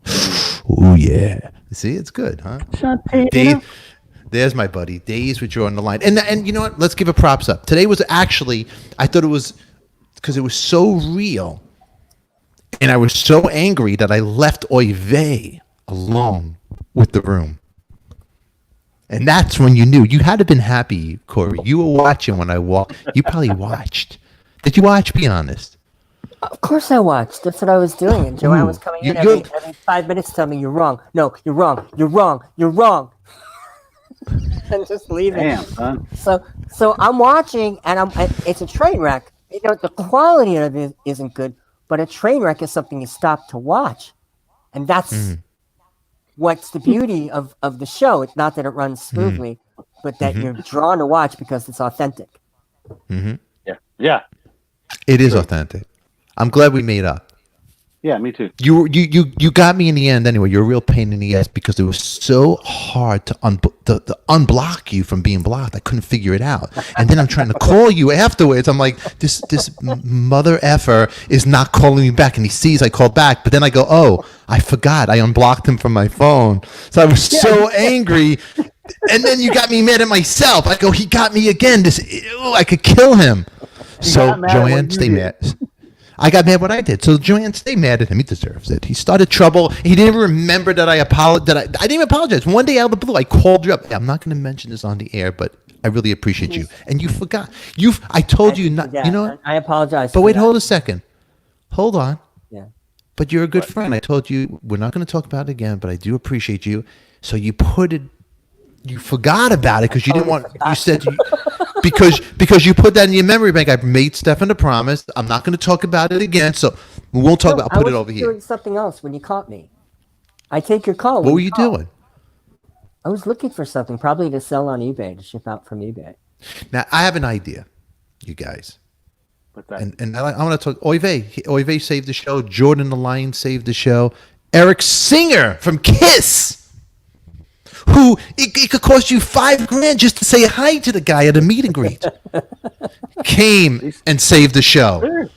Ooh, yeah. See, it's good, huh? Dave, there's my buddy. Days with you on the line. And you know what? Let's give it props up. Today was actually, I thought it was, because it was so real. And I was so angry that I left Oy vey alone with the room. And that's when you knew. You had to have been happy, Corey. You were watching when I walked. You probably watched. Did you watch? Be honest. Of course I watched. That's what I was doing. And Joanne was coming in every 5 minutes telling me, you're wrong. No, you're wrong. You're wrong. You're wrong. and just leave it. Damn, son. So I'm watching, and it's a train wreck. You know, the quality of it isn't good, but a train wreck is something you stop to watch, and that's what's the beauty of the show. It's not that it runs smoothly, but that you're drawn to watch because it's authentic. Yeah. It is authentic. I'm glad we made up. Yeah, me too. You got me in the end anyway. You're a real pain in the ass because it was so hard to unblock you from being blocked. I couldn't figure it out. And then I'm trying to call you afterwards. I'm like, this mother effer is not calling me back. And he sees I called back. But then I go, oh, I forgot. I unblocked him from my phone. So I was so angry. And then you got me mad at myself. I go, he got me again. I could kill him. So Joanne, stay mad. I got mad what I did. So Joanne, stay mad at him. He deserves it. He started trouble. He didn't even remember that I apologized. I didn't even apologize. One day out of the blue, I called you up. I'm not going to mention this on the air, but I really appreciate you. And you forgot. I told you not. Yeah, you know. I apologize. But wait, hold a second. Hold on. Yeah. But you're a good friend. I told you we're not going to talk about it again, but I do appreciate you. So you you forgot about it because you didn't want. You said because you put that in your memory bank. I made Stefan a promise. I'm not going to talk about it again. So we won't talk about. I'll put it over I was here. doing something else when you caught me. I take your call. What were you doing? I was looking for something, probably to sell on eBay, to ship out from eBay. Now I have an idea, you guys. What's that? And I want to talk. Oive saved the show. Jordan the Lion saved the show. Eric Singer from Kiss. Who it could cost you $5,000 just to say hi to the guy at a meet and greet. Came and saved the show.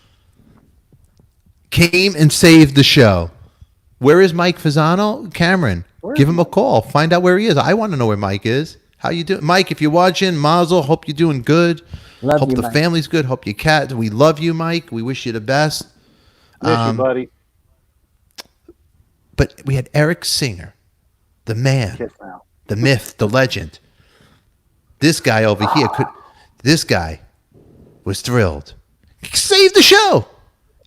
Came and saved the show. Where is Mike Fasano? Cameron, give him a call. Find out where he is. I want to know where Mike is. How you doing, Mike? If you're watching, Mazel. Hope you're doing good. Hope the family's good. Hope your cat. We love you, Mike. We wish you the best. Miss you, buddy. But we had Eric Singer. The man, the myth, the legend. This guy over here this guy was thrilled. He saved the show.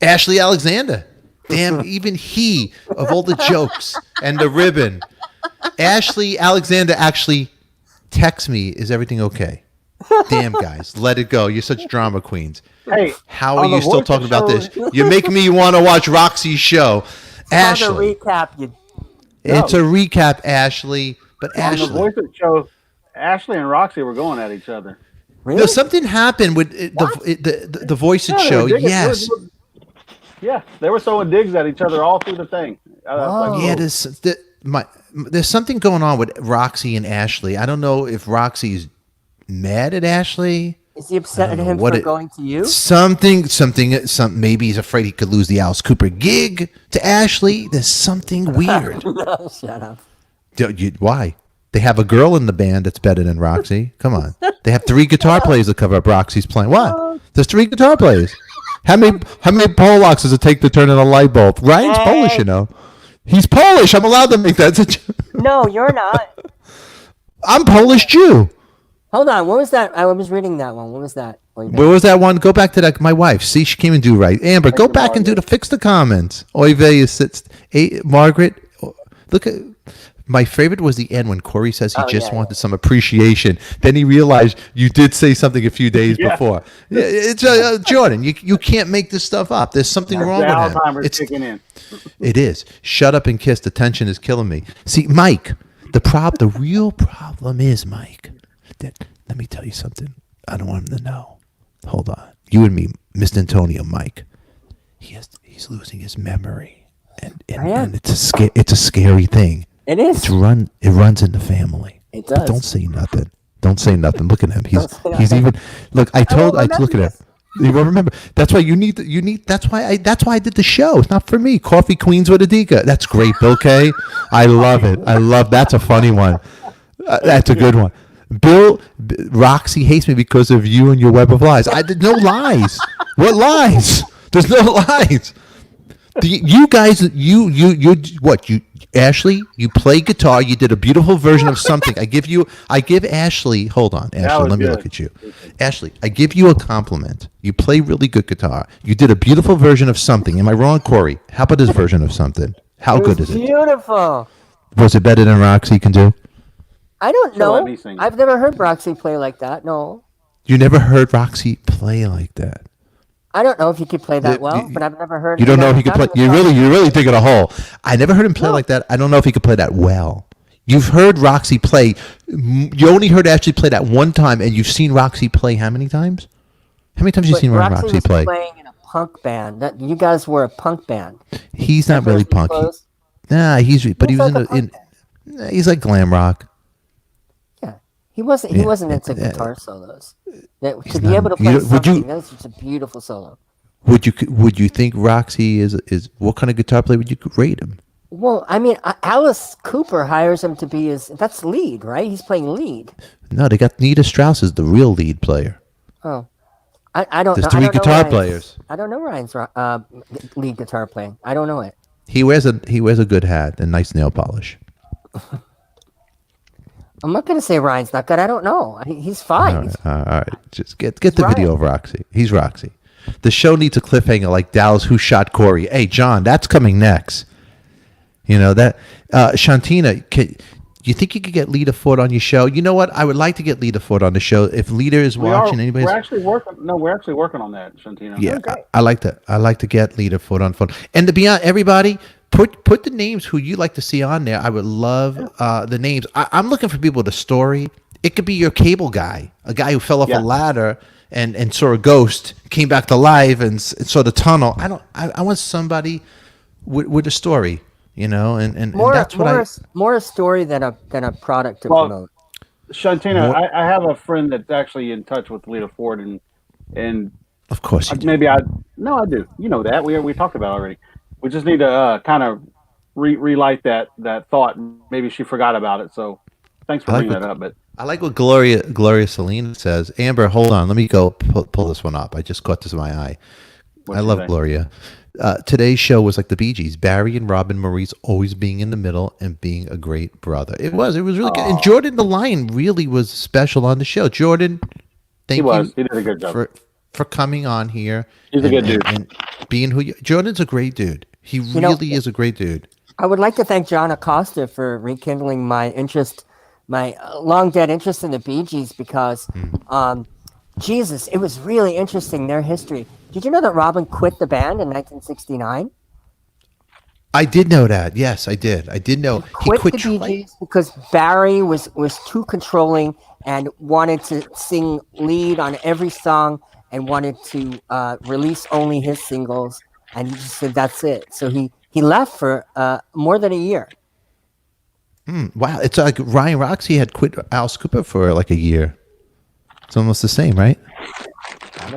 Ashley Alexander. Damn, even he, of all the jokes and the ribbon. Ashley Alexander actually texts me, is everything okay? Damn, guys, let it go. You're such drama queens. Hey, how are you still talking about this? You make me want to watch Roxy's show. Ashley. Recap, It's a recap, Ashley. But Ashley, on the Voice of show, Ashley and Roxy were going at each other. Really? No, something happened with the Voice of show. Yes. Yeah, they were throwing digs at each other all through the thing. Yeah, there's something going on with Roxy and Ashley. I don't know if Roxy's mad at Ashley. Is he upset at him for going to you? Something. Maybe he's afraid he could lose the Alice Cooper gig to Ashley. There's something weird. No, shut up. Why? They have a girl in the band that's better than Roxy. Come on. They have 3 guitar players that cover up Roxy's playing. What? There's 3 guitar players. How many Polacks does it take to turn on a light bulb? Ryan's Polish, you know. He's Polish. I'm allowed to make that. No, you're not. I'm Polish Jew. Hold on. What was that? I was reading that one. What was that? Where was that one? Go back to that. My wife. See, she came and do right. Amber, go back and fix the comments. Oive sits. Margaret, look at. My favorite was the end when Corey says he wanted some appreciation. Then he realized you did say something a few days before. It's Jordan. You can't make this stuff up. There's something wrong with him. It's kicking in. It is. Shut up and kiss. The tension is killing me. See, Mike. The real problem is, Mike. Let me tell you something. I don't want him to know. Hold on. You and me, Mr. Antonio, Mike. He's losing his memory, and it's a scary thing. It is. It runs in the family. It does. But don't say nothing. Don't say nothing. Look at him. He's even. Look, I look at him. You won't remember. That's why you need. That's why I did the show. It's not for me. Coffee Queens with ADIKA. That's great, Bill K. I love it. That's a funny one. That's a good one. Roxy hates me because of you and your web of lies. I did no lies. What lies? There's no lies. You guys, Ashley, you play guitar. You did a beautiful version of something. I give Ashley, hold on, Ashley, let me look at you. Ashley, I give you a compliment. You play really good guitar. You did a beautiful version of something. Am I wrong, Corey? How about this version of something? How good is it? Beautiful. Was it better than Roxy can do? I don't She'll let know. me sing. I've never heard Roxy play like that. No. You never heard Roxy play like that. I don't know if he could play that The- well, you- but I've never heard. You don't know if he could not play. in the song. You're really digging a hole. I never heard him play No. like that. I don't know if he could play that well. You've heard Roxy play. You only heard Ashley play that one time, and you've seen Roxy play how many times? How many times have you But seen Roxy Roxy was play? playing in a punk band. That you guys were a punk band. He's not really punk. Nah, but he was like a punk Nah, he's like glam rock. Yeah, he wasn't. He Yeah, wasn't into yeah. guitar solos. To He's be not- able to you play don't- would you- something, that's just a beautiful solo. Would you think Roxy is what kind of guitar player would you rate him? Well, I mean, Alice Cooper hires him to be his. That's lead, right? He's playing lead. No, they got Nita Strauss as the real lead player. Oh, I don't. There's know. three I don't know guitar Ryan's- players. I don't know Ryan's lead guitar playing. I don't know it. He wears a good hat and nice nail polish. I'm not gonna say Ryan's not good. I don't know. He's fine. All right. Just get the Ryan. video of Roxy. He's Roxy. The show needs a cliffhanger like Dallas Who Shot Corey. Hey, John, that's coming next. You know that Shantina. You think you could get Lita Ford on your show? You know what? I would like to get Lita Ford on the show. If Lita is watching, anybody? We're actually working. No, we're actually working on that, Shantina. Yeah, Okay. I like to. I like to get Lita Ford on phone. And to be honest, everybody, put the names who you like to see on there. I would love the names. I'm looking for people with a story. It could be your cable guy, a guy who fell off a ladder and saw a ghost, came back to life, and saw the tunnel. I want somebody with a story, you know, and that's what more a story than a product to Well, promote. Shantina, I have a friend that's actually in touch with Lita Ford, and Of course, you do. maybe I do. You know that we talked about it already. We just need to kind of relight that thought. Maybe she forgot about it. So thanks for bringing that up. But I like what Gloria Selene says. Amber, hold on. Let me go pull this one up. I just caught this in my eye. What'd I she love say? Gloria. Today's show was like the Bee Gees. Barry and Robin Maurice always being in the middle and being a great brother. It was really good. And Jordan the Lion really was special on the show. Jordan, thank you. He did a good job. For coming on here. He's a good dude. And being who Jordan's a great dude. He really is a great dude. I would like to thank John Acosta for rekindling my long dead interest in the Bee Gees because, Jesus, it was really interesting, their history. Did you know that Robin quit the band in 1969? I did know that. Yes, I did. I did know he quit the Bee Gees because Barry was too controlling and wanted to sing lead on every song and wanted to release only his singles. And he just said, that's it. So he left for more than a year. Wow, it's like Ryan Roxy had quit Alice Cooper for like a year. It's almost the same, right? I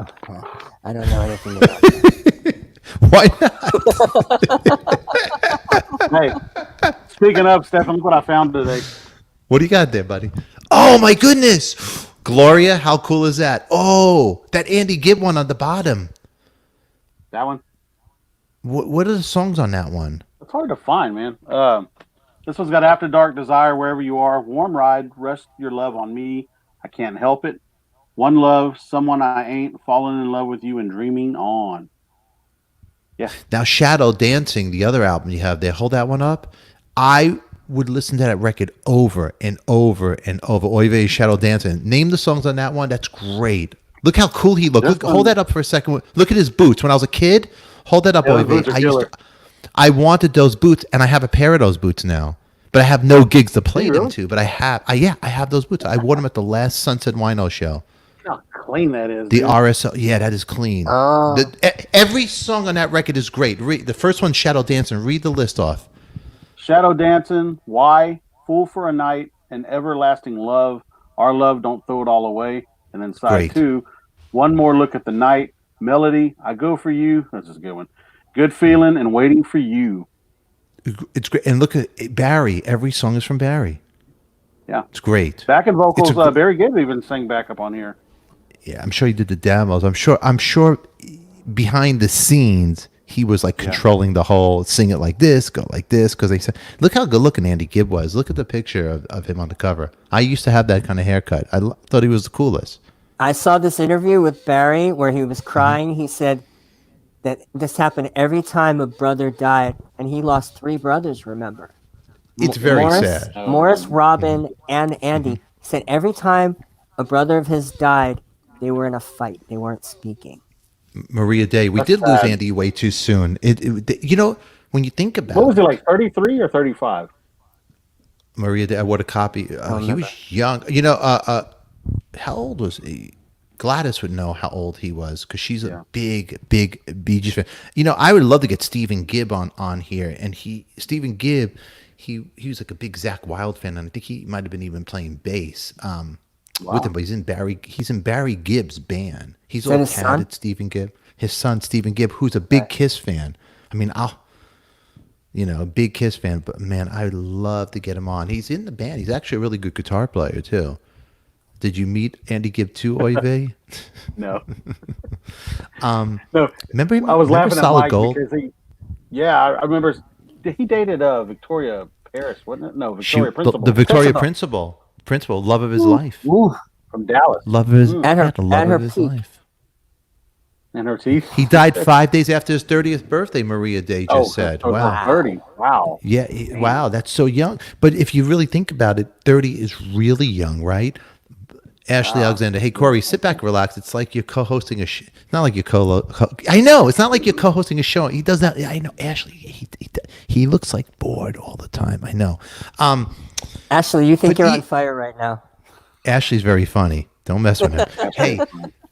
don't know anything about it. Why not? Hey, speaking of, Stefan, look what I found today. What do you got there, buddy? Oh my goodness, Gloria, how cool is that? Oh, that Andy Gibb one on the bottom. That one. What are the songs on that one? It's hard to find, man. This one's got After Dark, Desire, Wherever You Are, Warm Ride, Rest Your Love on Me, I Can't Help It, One Love, Someone I Ain't, Falling in Love with You, and Dreaming On. Yeah. Now, Shadow Dancing, the other album you have there, hold that one up. I would listen to that record over and over and over. Oive Shadow Dancing. Name the songs on that one. That's great. Look how cool he looked. Look, hold that up for a second. Look at his boots. When I was a kid, hold that up, Yeah, those Oive. boots are killer. I wanted those boots, and I have a pair of those boots now. But I have no gigs to play them to. But I have those boots. I wore them at the last Sunset Wino show. How clean that is. The dude. RSO, yeah, that is clean. Oh. Every song on that record is great. The first one, Shadow Dancing. Read the list off. Shadow Dancing, Why, Fool for a Night, and Everlasting Love, Our Love, Don't Throw It All Away. And then side Great. 2, One More Look at the Night, Melody, I Go For You. That's a good one. Good Feeling, and Waiting for You. It's great. And look at Barry. Every song is from Barry. Yeah. It's great. Backing vocals, It's a- Barry Gibb even sang backup on here. Yeah, I'm sure he did the demos. I'm sure behind the scenes he was like controlling the whole sing it like this, go like this, because they said, look how good looking Andy Gibb was. Look at the picture of him on the cover. I used to have that kind of haircut. I thought he was the coolest. I saw this interview with Barry where he was crying. He said that this happened every time a brother died, and he lost 3 brothers, remember? It's very Morris, sad. Morris, Robin, and Andy said every time a brother of his died, they were in a fight. They weren't speaking. Maria Day. We That's did lose sad. Andy way too soon. You know, when you think about What was it, like 33 or 35? Maria Day, what a copy. He remember. was young. You know, how old was he? Gladys would know how old he was because she's a big Bee Gees fan. You know, I would love to get Stephen Gibb on here, and Stephen Gibb, he was like a big Zakk Wylde fan, and I think he might have been even playing bass with him. But he's in Barry Gibb's band. He's all tatted. Stephen Gibb, his son Stephen Gibb, who's a big Kiss fan. I mean, a big Kiss fan, but man, I'd love to get him on. He's in the band. He's actually a really good guitar player too. Did you meet Andy Gibb too, Oive? No. No. Remember him? I was laughing at Solid Mike Gold? because I remember he dated Victoria Paris, wasn't it? No, Victoria Principal. The Victoria Principal, love of his life. Ooh, from Dallas. Love of his, And her- the love and of her his peak. life. And her teeth. He died 5 days after his 30th birthday, Maria Day just said. Wow. 30. Wow. Yeah, wow, that's so young. But if you really think about it, 30 is really young, right? Ashley Alexander, hey Corey, sit back, relax. It's like you're co-hosting a show. It's not like you're I know it's not like you're co-hosting a show. He does that. I know, Ashley. He looks like bored all the time. I know. Ashley, you think you're on fire right now. Ashley's very funny. Don't mess with him. Hey,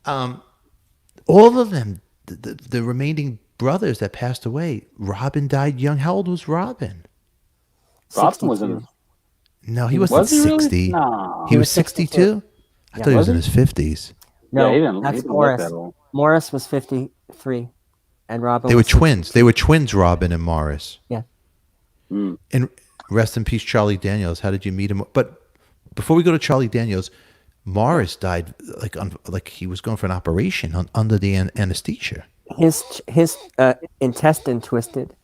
all of them, the remaining brothers that passed away. Robin died young. How old was Robin? Robin was in. No, he wasn't Was he really? 60. No. He was 62. I thought he was in his 50s. No, he didn't that's look Morris. that old. Morris was 53, and Robin. They were was 60. twins. They were twins, Robin and Morris. Yeah. And rest in peace, Charlie Daniels. How did you meet him? But before we go to Charlie Daniels, Morris died like he was going for an operation under the anesthesia. His intestine twisted,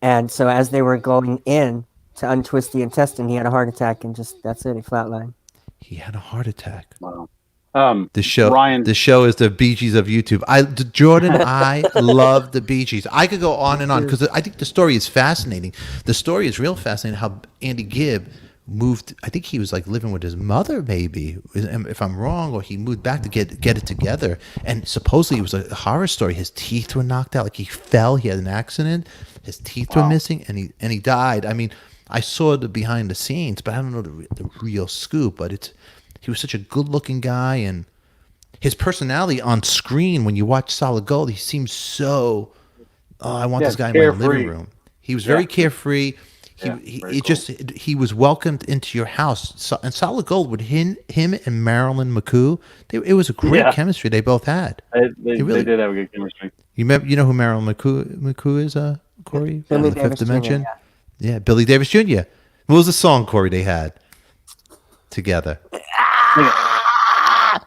and so as they were going in to untwist the intestine, he had a heart attack, and that's it. He flatlined. He had a heart attack. Wow. The show, Ryan. The show is the Bee Gees of YouTube. Jordan, I love the Bee Gees. I could go on and on because I think the story is fascinating. The story is real fascinating. How Andy Gibb moved. I think he was like living with his mother, maybe, if I'm wrong, or he moved back to get it together. And supposedly it was a horror story. His teeth were knocked out. Like he fell. He had an accident. His teeth were missing, and he died. I mean, I saw the behind the scenes, but I don't know the real scoop. But he was such a good-looking guy, and his personality on screen, when you watch Solid Gold, he seems so. Oh, I want this guy in my living room. He was very carefree. He was welcomed into your house. And Solid Gold with him and Marilyn McCoo, it was a great chemistry they both had. They did have a good chemistry. You know who Marilyn McCoo is, Corey? Billy From the Davis Fifth Jr., Dimension. Yeah, Billy Davis Jr. What was the song, Corey, they had together?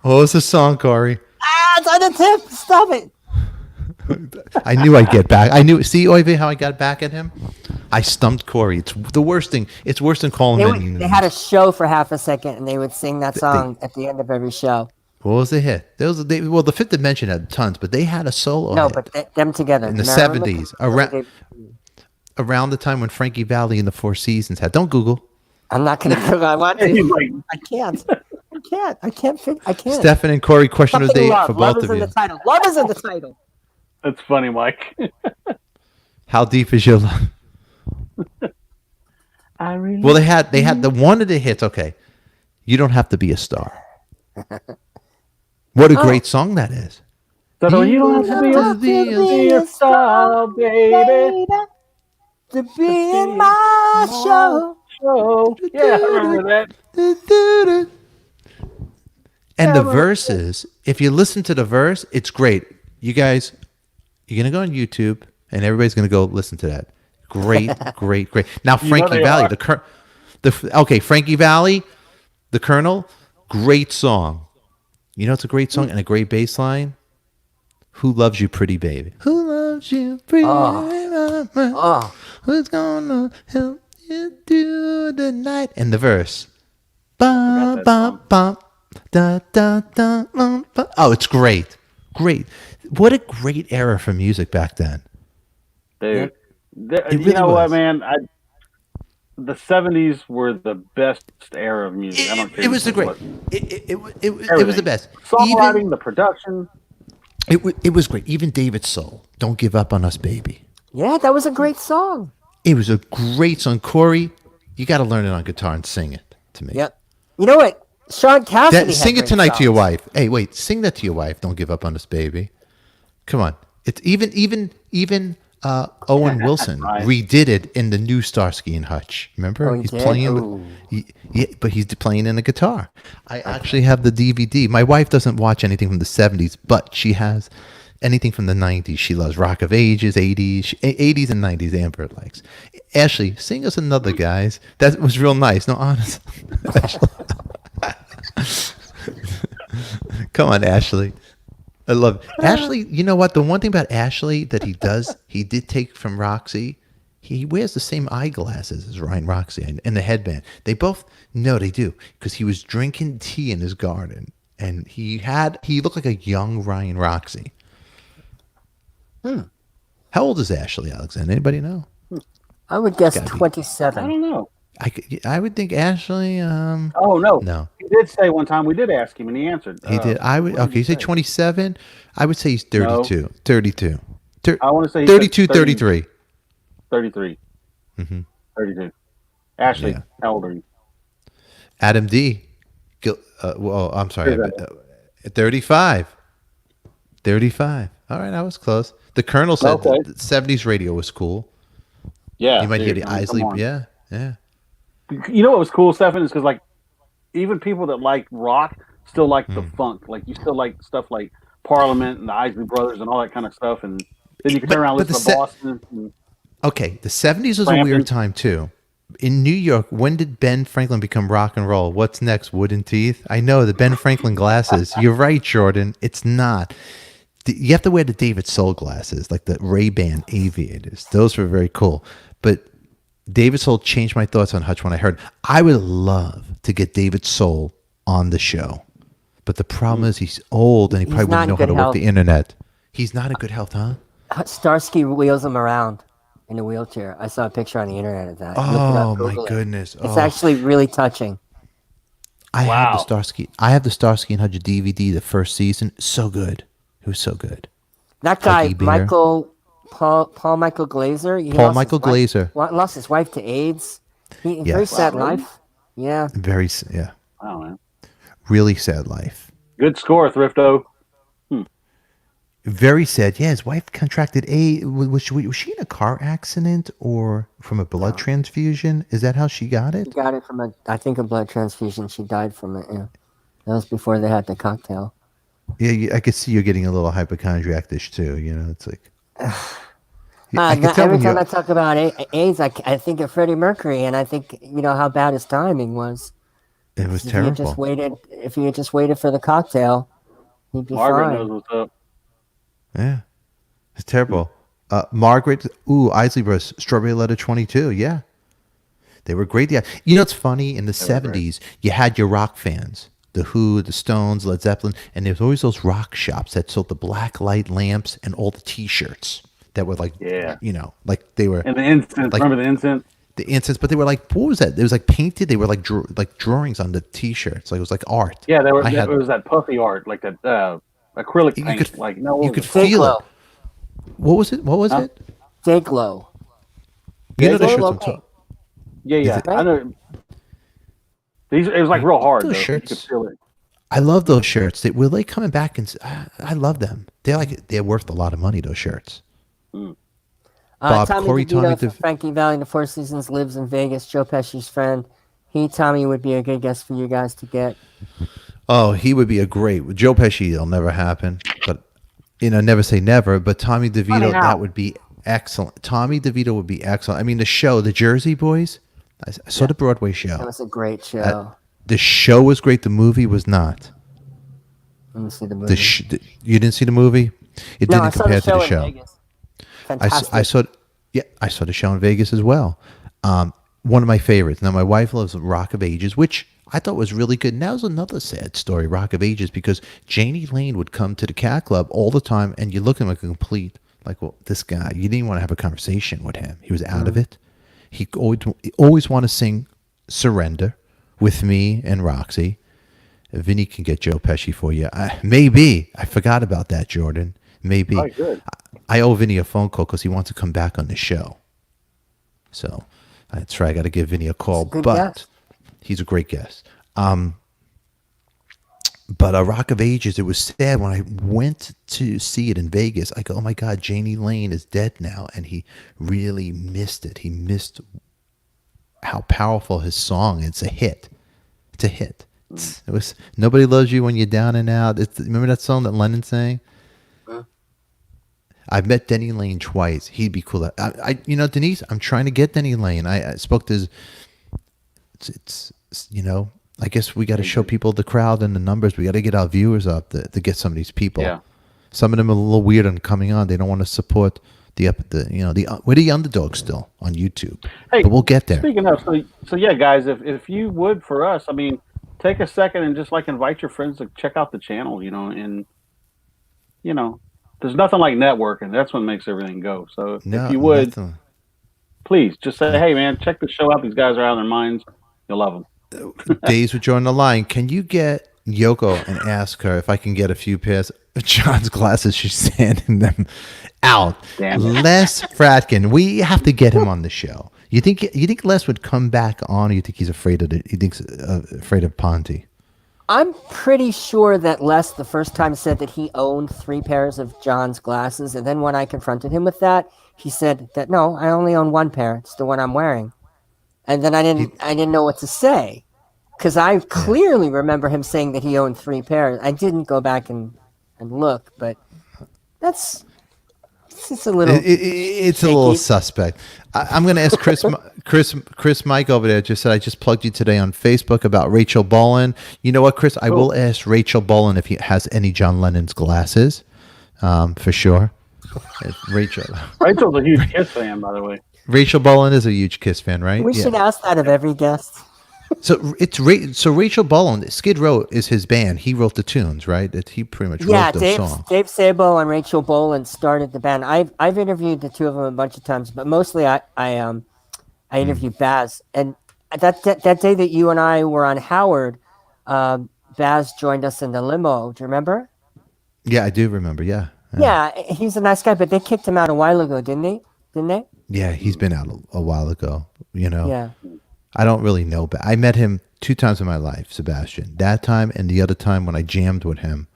What was the song, Corey? It's on the tip. Stop it. I knew I'd get back. See, Oive, how I got back at him? I stumped Corey. It's the worst thing. It's worse than calling him. They had a show for half a second, and they would sing that song at the end of every show. What was the hit? Well, the Fifth Dimension had tons, but they had a solo No, hit but them together. in the Marilyn 70s, McCoo, around the time when Frankie Valli and the Four Seasons had. Don't Google. I'm not going to. I want to. I can't. I can't. Stefan and Corey, question of the day Love. for Love both is of in you. the title. Love is in the title. That's funny, Mike. How deep is your love? Well, they had the one of the hits. Okay, you don't have to be a star. What a great song that is. So you don't have to be a star, baby. To be in my show. Yeah, I remember that. And the verses, if you listen to the verse, it's great. You guys, you're going to go on YouTube, and everybody's going to go listen to that. Great. Now, Frankie Valli, Frankie Valli, the Colonel, great song. You know it's a great song and a great bass line? Who loves you, pretty baby? Who loves you, pretty baby? Who's gonna help you through the night? And the verse. Ba, ba, ba, da, da, da, ba. Oh, it's great. What a great era for music back then. Dude. It You really know what, was. man? the 70s were the best era of music. I don't care. It was the great. what- It was the everything. best. Songwriting, Even the production. it was great. Even David Soul, "Don't Give Up on Us, Baby." Yeah, that was a great song. It was a great song. Corey, you got to learn it on guitar and sing it to me. Yep. You know what? Sean Cassidy. had Sing it great tonight to your songs. wife. Hey, wait, sing that to your wife. "Don't give up on us, baby." Come on. It's even Owen Wilson Right. redid it in the new Starsky and Hutch. Remember? Oh, he he's did? playing. Ooh. Yeah, but he's playing in the guitar. I actually have the DVD. My wife doesn't watch anything from the 70s, but she has anything from the 90s. She loves Rock of Ages, 80s, 80s and 90s. Amber likes. Ashley, sing us another, guys. That was real nice. No, honest. Come on, Ashley. I love Ashley. You know what? The one thing about Ashley that he did take from Roxy. He wears the same eyeglasses as Ryan Roxy and the headband. They both they do because he was drinking tea in his garden and he looked like a young Ryan Roxy. How old is Ashley Alexander? Anybody know? I would guess Gotta be. I 27. don't know. I would think Ashley. Oh no. No. He did say one time. We did ask him, and he answered. He did. I would. what did Okay, you say say? 27. I would say he's 32. 32. I want to say he said 32, 33. 33. 32. Ashley, Yeah. how old are you? Adam D. Well, I'm sorry. Who's that? 35. 35. All right, I was close. The Colonel said Okay. the 70s radio was cool. Yeah. You might hear dude, the I mean, Isley. come on. Yeah, yeah. You know what was cool, Stefan, is because like even people that like rock still like the funk. Like you still like stuff like Parliament and the Isley Brothers and all that kind of stuff. And then you can turn around and but listen to the Boston. And, Okay, the 70s was a Clampton. weird time, too. In New York, when did Ben Franklin become rock and roll? What's next? Wooden teeth? I know, the Ben Franklin glasses. You're right, Jordan. It's not. You have to wear the David Soul glasses, like the Ray-Ban Aviators. Those were very cool. But David Soul changed my thoughts on Hutch when I heard. I would love to get David Soul on the show. But the problem is he's old and he He's probably not wouldn't know in how to good work health. the internet. He's not in good health, huh? Starsky wheels him around in a wheelchair. I saw a picture on the internet of that. Look it up, Oh, my Google it. goodness. It's actually really touching. I have the Wow. Starsky. I have the Starsky and Hutch DVD, the first season. So good. It was so good. That guy, Peggy Bear. Paul Michael Glazer. He Paul lost Michael his Glazer. lost his wife to AIDS. Very Yes. sad Wow, really? life. Yeah. Yeah, wow, man. really sad life. Good score, Thrifto. Very sad. Yeah, his wife contracted AIDS. Was she in a car accident or from a blood transfusion? Is that how she got She it? got it from a blood transfusion. She died from it. Yeah. That was before they had the cocktail. Yeah, I could see you're getting a little hypochondriac-ish too. You know, it's like. Yeah, I could tell Every when time you. I talk about AIDS, I think of Freddie Mercury, and I think how bad his timing was. It was If he had just waited for the cocktail, he'd be Margaret fine. knows what's up. Yeah, it's terrible. Margaret, Isley Brothers, Strawberry Letter 22. Yeah, they were great. Yeah, it's funny. In the 70s, you had your rock fans, the Who, the Stones, Led Zeppelin, and there was always those rock shops that sold the black light lamps and all the T-shirts that were like, like they were And the incense. Like- remember the incense? the incense, but they were like, what was that? It was like painted. They were like drawings on the T-shirts. Like it was like art. Yeah, there were. I had- It was that puffy art, like that acrylic You paint. could- like no, you what could was it? feel Dayglow. it. What was it? What was Huh? it? Dayglow. You know the Dayglow shirts I'm logo? talking. Yeah, yeah. it- I know. It was like real hard. Those Though. You shirts. could feel it. I love those shirts. Will they coming back and I love them. They're worth a lot of money. Those shirts. Bob, Tommy Corey, DeVito Tommy from DeV- Frankie Valley, The Four Seasons, lives in Vegas. Joe Pesci's friend. Tommy would be a good guest for you guys to get. Oh, he would be a great Joe Pesci. It'll never happen, but never say never. But Tommy DeVito, how. that would be excellent. Tommy DeVito would be excellent. I mean, the show, the Jersey Boys. I saw the Broadway That show. was a great show. The show was great. The movie was not. Let me see the movie. You didn't see the movie? It No, I didn't saw compare the to the show in show. Vegas. Fantastic. I saw the show in Vegas as well. One of my favorites. Now, my wife loves Rock of Ages, which I thought was really good. Now, there's another sad story, Rock of Ages, because Janie Lane would come to the Cat Club all the time, and you look at him like a complete, well, this guy, you didn't want to have a conversation with him. He was out of it. He always want to sing "Surrender" with me and Roxy. Vinny can get Joe Pesci for you. Maybe I forgot about that, Jordan. Maybe Good. I owe Vinny a phone call because he wants to come back on the show. So that's right. I got to give Vinny a call, Good but guess. he's a great guest. But Rock of Ages, it was sad when I went to see it in Vegas. I go, oh my God, Janie Lane is dead now, and he really missed it. He missed how powerful his song. It's a hit. It's a hit. It was Nobody Loves You When You're Down and Out. Remember that song that Lennon sang? I've met Denny Lane twice. He'd be cool. Denise, I'm trying to get Denny Lane. I spoke to his. It's I guess we got to show people the crowd and the numbers. We got to get our viewers up to get some of these people. Yeah. Some of them are a little weird on coming on. They don't want to support we're the underdog still on YouTube. Hey, but we'll get there. Speaking of, so yeah, guys, if you would for us, I mean, take a second and just invite your friends to check out the channel, and there's nothing like networking. That's what makes everything go. So if you would, nothing. please just say, hey man, check the show out. These guys are out of their minds. You'll love them. Days with Joe on the line. Can you get Yoko and ask her if I can get a few pairs of John's glasses? She's sending them out. Damn it. Les Fratkin, we have to get him on the show. You think Les would come back on, or you think he's afraid of Ponte? I'm pretty sure that Les the first time said that he owned 3 pairs of John's glasses, and then when I confronted him with that, he said that no, I only own 1 pair. It's the one I'm wearing. And then I didn't know what to say, because I clearly remember him saying that he owned 3 pairs. I didn't go back and look, but it's a little. It's a little suspect. I'm going to ask Chris Mike over there. Just said I just plugged you today on Facebook about Rachel Bolin. You know what, Chris? I will ask Rachel Bolin if he has any John Lennon's glasses, for sure. Rachel's a huge Kiss fan, by the way. Rachel Bolin is a huge Kiss fan, right? We should ask that of every guest. So Rachel Bolin, Skid Row is his band. He wrote the tunes, right? He pretty much wrote those songs. Dave Sabo and Rachel Bolin started the band. I've interviewed the two of them a bunch of times, but mostly I interviewed Baz. And that day that you and I were on Howard, Baz joined us in the limo. Do you remember? Yeah, I do remember. Yeah. Yeah, he's a nice guy, but they kicked him out a while ago, didn't they? Yeah, he's been out a while ago. Yeah. I don't really know, but I met him 2 times in my life, Sebastian. That time and the other time when I jammed with him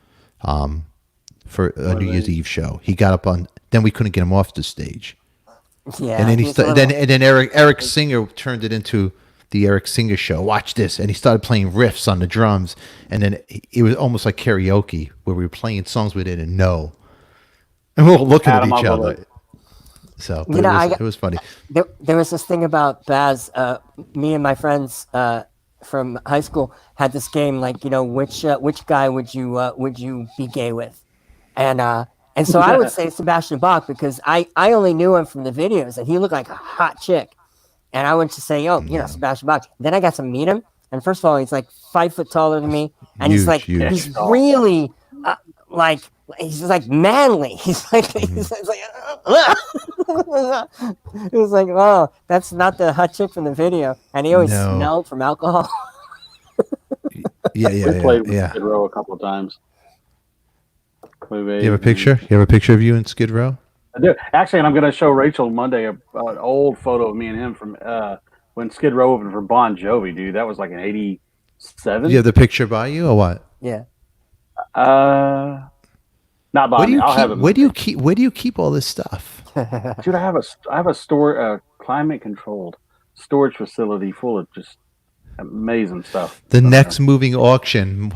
for a New Year's Eve show. He got up on. Then we couldn't get him off the stage. Yeah. And then then Eric Singer turned it into the Eric Singer show. Watch this, and he started playing riffs on the drums, and then it was almost like karaoke where we were playing songs we didn't know, and we were looking at each other. So it was funny. There was this thing about Baz. Me and my friends from high school had this game, like, which guy would you be gay with, and so I would say Sebastian Bach because I only knew him from the videos, and he looked like a hot chick, and I went to say, Sebastian Bach. Then I got to meet him, and first of all, he's like 5 foot taller than me, and he's really like. He's just like manly. He's like, it was like, oh, that's not the hot chick from the video. And he always smelled from alcohol. We played with Skid Row a couple of times. You have a picture? You have a picture of you in Skid Row? I do. Actually, and I'm going to show Rachel Monday an old photo of me and him from when Skid Row opened for Bon Jovi, dude. That was like in 87. You have the picture by you or what? Yeah. Not by me. I'll have it. Where do you keep all this stuff? Dude, I have a climate controlled storage facility full of just amazing stuff. The next moving auction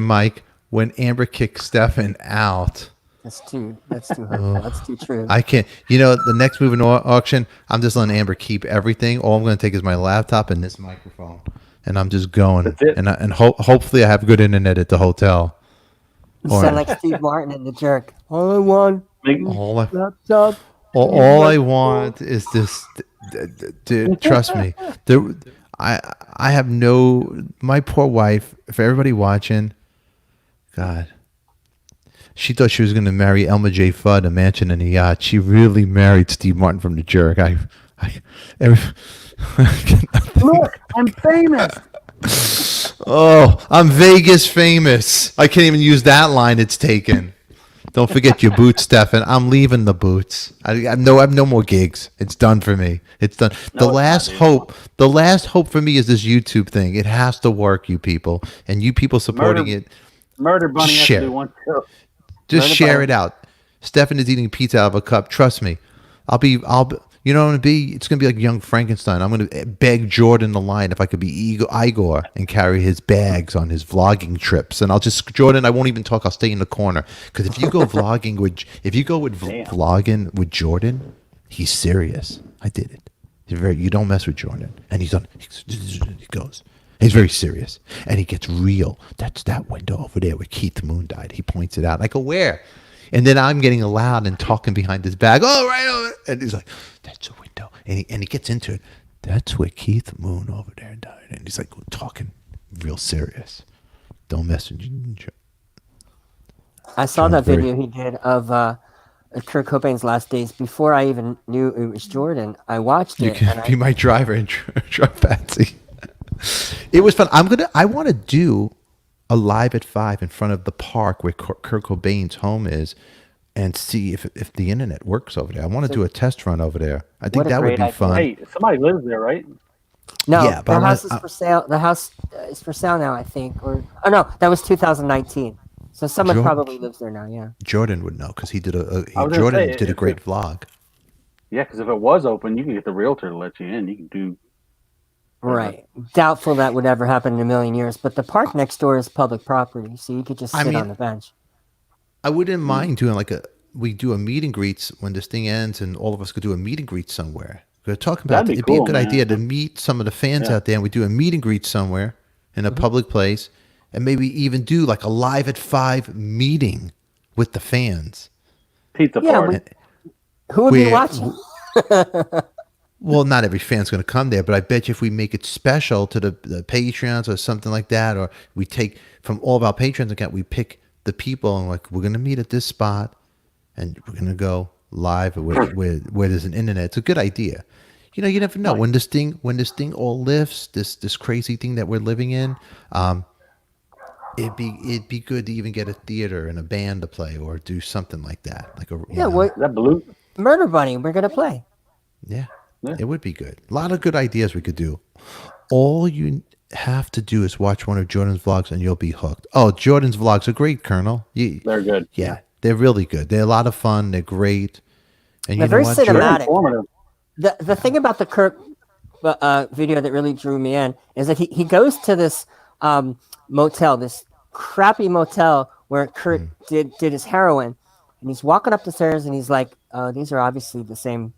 Mike, when Amber kicks Stefan out. That's too hurtful. That's too true. I can't. The next moving auction, I'm just letting Amber keep everything. All I'm going to take is my laptop and this microphone. And I'm just going, and hopefully I have good internet at the hotel. You sound like Steve Martin in The Jerk. All I want, laptop. All I want is this. Dude, trust me. I have my poor wife. For everybody watching, God, She thought she was going to marry Elma J. Fudd, a mansion and a yacht. She really married Steve Martin from The Jerk. Look, I'm famous. Oh, I'm Vegas famous. I can't even use that line. It's taken. Don't forget your boots, Stefan. I'm leaving the boots. I have no more gigs. It's done for me. It's done. The last hope for me is this YouTube thing. It has to work, you people, and you people supporting it. Murder Bunny has to do one too. Just share it out. Stefan is eating pizza out of a cup. Trust me. You know what I'm going to be? It's going to be like Young Frankenstein. I'm going to beg Jordan the Lion if I could be Igor and carry his bags on his vlogging trips. And Jordan, I won't even talk. I'll stay in the corner. Because if you go vlogging vlogging with Jordan, he's serious. I did it. You don't mess with Jordan. And he goes. He's very serious. And he gets real. That's that window over there where Keith Moon died. He points it out. I go, where? And then I'm getting loud and talking behind his back. Oh, right over. And he's like, that's a window. And he gets into it. That's where Keith Moon over there died. And he's like talking real serious. Don't mess with you. I saw that video he did of Kurt Cobain's last days before I even knew it was Jordan. I watched it. You can be my driver and drive Patsy. It was fun. I want to do a live at 5 in front of the park where Kurt Cobain's home is, and see if the internet works over there. I want to do a test run over there. I think that would be fun. Hey, somebody lives there, right? No, yeah, the house is for sale. The house is for sale now, I think. No, that was 2019. So someone probably lives there now. Yeah. Jordan would know because he did a great vlog. Yeah, because if it was open, you can get the realtor to let you in. You can do. Right. Doubtful that would ever happen in a million years, but the park next door is public property, so you could just sit on the bench. I wouldn't mind doing we do a meet and greets when this thing ends, and all of us could do a meet and greet somewhere. We're talking about it'd be a good idea to meet some of the fans out there, and we do a meet and greet somewhere in a public place, and maybe even do like a live at 5 meeting with the fans. Pizza party. Who would be watching? Well, not every fan's going to come there, but I bet you if we make it special to the Patreons or something like that, or we take from all of our Patreons account, we pick the people and we're going to meet at this spot, and we're going to go live where there's an internet. It's a good idea. You know, you never know when this thing all lifts, this crazy thing that we're living in. It'd be good to even get a theater and a band to play or do something like that. That blue Murder Bunny, we're gonna play. Yeah. It would be good. A lot of good ideas we could do. All you have to do is watch one of Jordan's vlogs and you'll be hooked. Oh, Jordan's vlogs are great, Colonel. They're good. Yeah, they're really good. They're a lot of fun. They're great. And they're very cinematic. Informative. The thing about the Kurt video that really drew me in is that he goes to this motel, this crappy motel where Kurt did his heroin, and he's walking up the stairs and he's like, these are obviously the same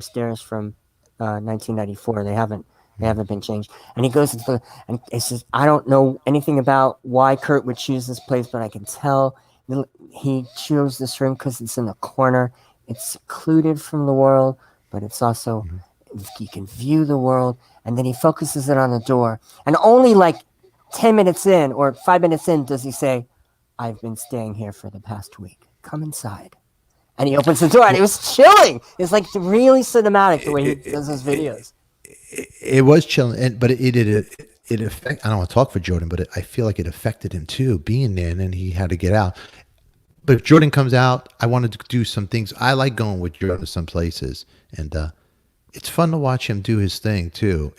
stairs from 1994. They haven't been changed. And he goes and he says, I don't know anything about why Kurt would choose this place, but I can tell he chose this room because it's in the corner. It's secluded from the world, but it's also you can view the world. And then he focuses it on the door. And only like 10 minutes in or 5 minutes in does he say, I've been staying here for the past week. Come inside. And he opens the door, and it was chilling. It's like really cinematic the way he does his videos. It was chilling, but it affected. I don't want to talk for Jordan, but I feel like it affected him too, being there, and then he had to get out. But if Jordan comes out, I wanted to do some things. I like going with Jordan to some places, and it's fun to watch him do his thing too.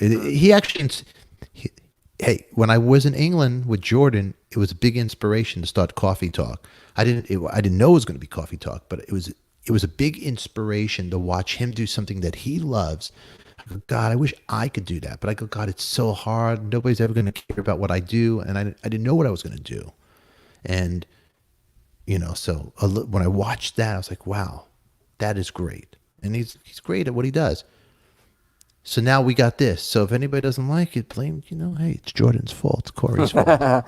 Hey, when I was in England with Jordan, it was a big inspiration to start Coffee Talk. I didn't know it was going to be Coffee Talk, but it was a big inspiration to watch him do something that he loves. I go, God, I wish I could do that, but I go, God, it's so hard. Nobody's ever going to care about what I do, and I didn't know what I was going to do, and so when I watched that, I was like, wow, that is great, and he's great at what he does. So now we got this. So if anybody doesn't like it, blame, hey, it's Jordan's fault. It's Corey's fault.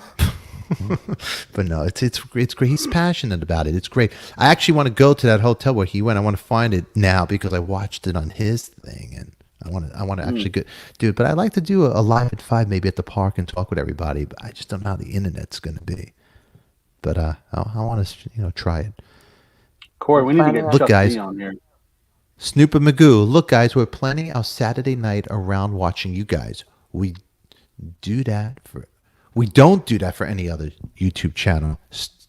But no, it's great. He's passionate about it. It's great. I actually want to go to that hotel where he went. I want to find it now because I watched it on his thing, and I want to actually do it. But I'd like to do a live at 5 maybe at the park and talk with everybody. But I just don't know how the internet's going to be. but I want to try it. Corey, we need to get Look, Chuck guys. D on here. Snoop and Magoo, look, guys, we're planning our Saturday night around watching you guys. We don't do that for any other YouTube channel.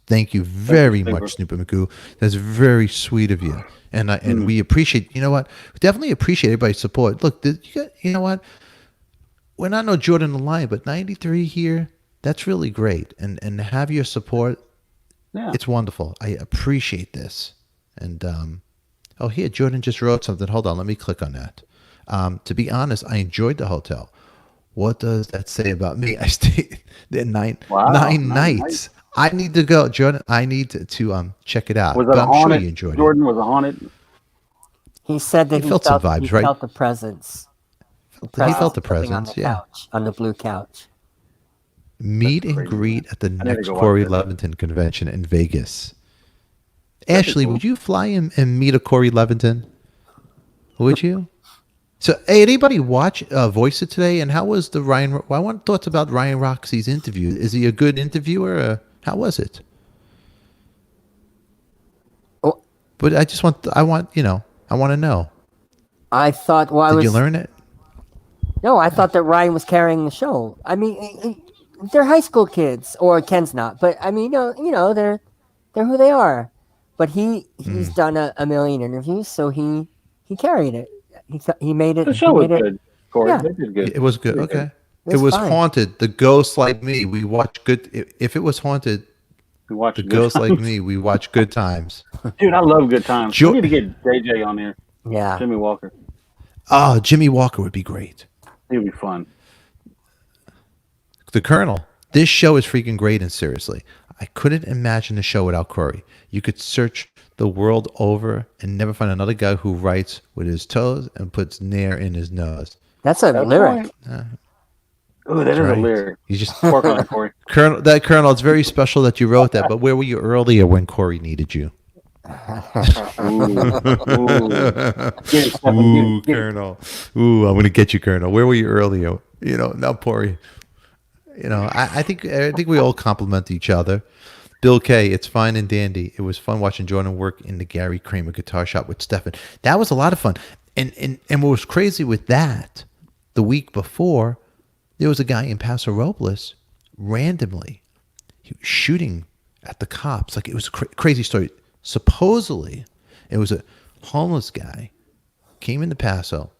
Thank you very much, Snoop and Magoo. That's very sweet of you, and we appreciate. You know what? We definitely appreciate everybody's support. Look, you know what? We're not no Jordan the Lion, but 93 here. That's really great, and to have your support, it's wonderful. I appreciate this, and here Jordan just wrote something. Hold on, let me click on that. To be honest, I enjoyed the hotel. What does that say about me? I stayed there nine nights. I need to go, Jordan. I need to check it out. Was it but a I'm haunted? sure you enjoyed Jordan was a haunted. He said that He felt some vibes, he right? felt the presence. He felt the Sitting on presence, the couch, on the blue couch. Meet and greet at the next Corey Leventon convention in Vegas. Ashley, would you fly and meet a Corey Leventon? Would you? So, hey, anybody watch Voice It today? And how was the Ryan? I want thoughts about Ryan Roxy's interview. Is he a good interviewer? How was it? Oh. But I want to know. I thought, Did you learn it? No, I thought that Ryan was carrying the show. I mean, they're high school kids, or Ken's not, but I mean, they're who they are. But he's done a million interviews, so he carried it. He made it. The show was good, Corey. Yeah. They did good. It was good. Okay. It It was fine. haunted. The Ghost Like Me. We watched good. If it was haunted, We watched the Good Ghost Like Times. Me. We watched Good Times. Dude, I love Good Times. Jo- We need to get JJ on here. Yeah. Jimmy Walker. Oh, Jimmy Walker would be great. He'd be fun. The Colonel. This show is freaking great, and seriously, I couldn't imagine the show without Corey. You could search the world over and never find another guy who writes with his toes and puts nair in his nose. That's a lyric. Oh, that is Right. a lyric. You just Work on it, Corey. Colonel. It's very special that you wrote that. But where were you earlier when Corey needed you? Ooh, Colonel. Ooh, I'm gonna get you, Colonel. Where were you earlier? Now Corey. I think we all compliment each other. Bill K, it's fine and dandy. It was fun watching Jordan work in the Gary Kramer guitar shop with Stefan. That was a lot of fun. And what was crazy with that, the week before, there was a guy in Paso Robles randomly shooting at the cops. Like, it was a crazy story. Supposedly, it was a homeless guy, came into Paso,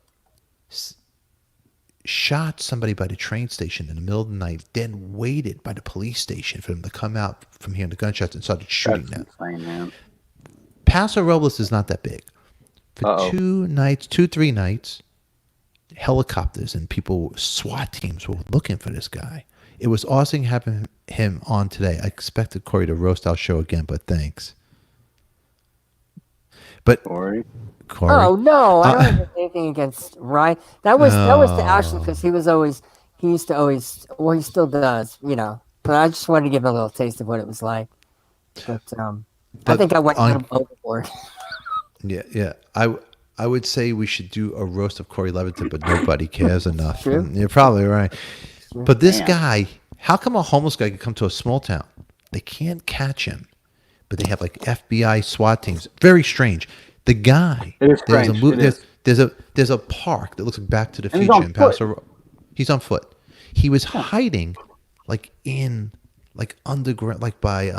shot somebody by the train station in the middle of the night, then waited by the police station for them to come out from hearing the gunshots and started shooting them. Insane, man. Paso Robles is not that big. For 3 nights, helicopters and people, SWAT teams were looking for this guy. It was awesome having him on today. I expected Corey to roast our show again, but thanks. But Corey. Oh no, I don't have anything against Ryan. That was to Ashley because he used to always, well, he still does, But I just wanted to give him a little taste of what it was like. But I think I went overboard. Yeah. I would say we should do a roast of Corey Leventon, but nobody cares enough. True. You're probably right. But this guy, how come a homeless guy could come to a small town? They can't catch him, but they have like FBI SWAT teams. Very strange. The guy, It is strange. there's a park that looks like Back to the Future in Paso. He's on foot. He was hiding, like underground, like by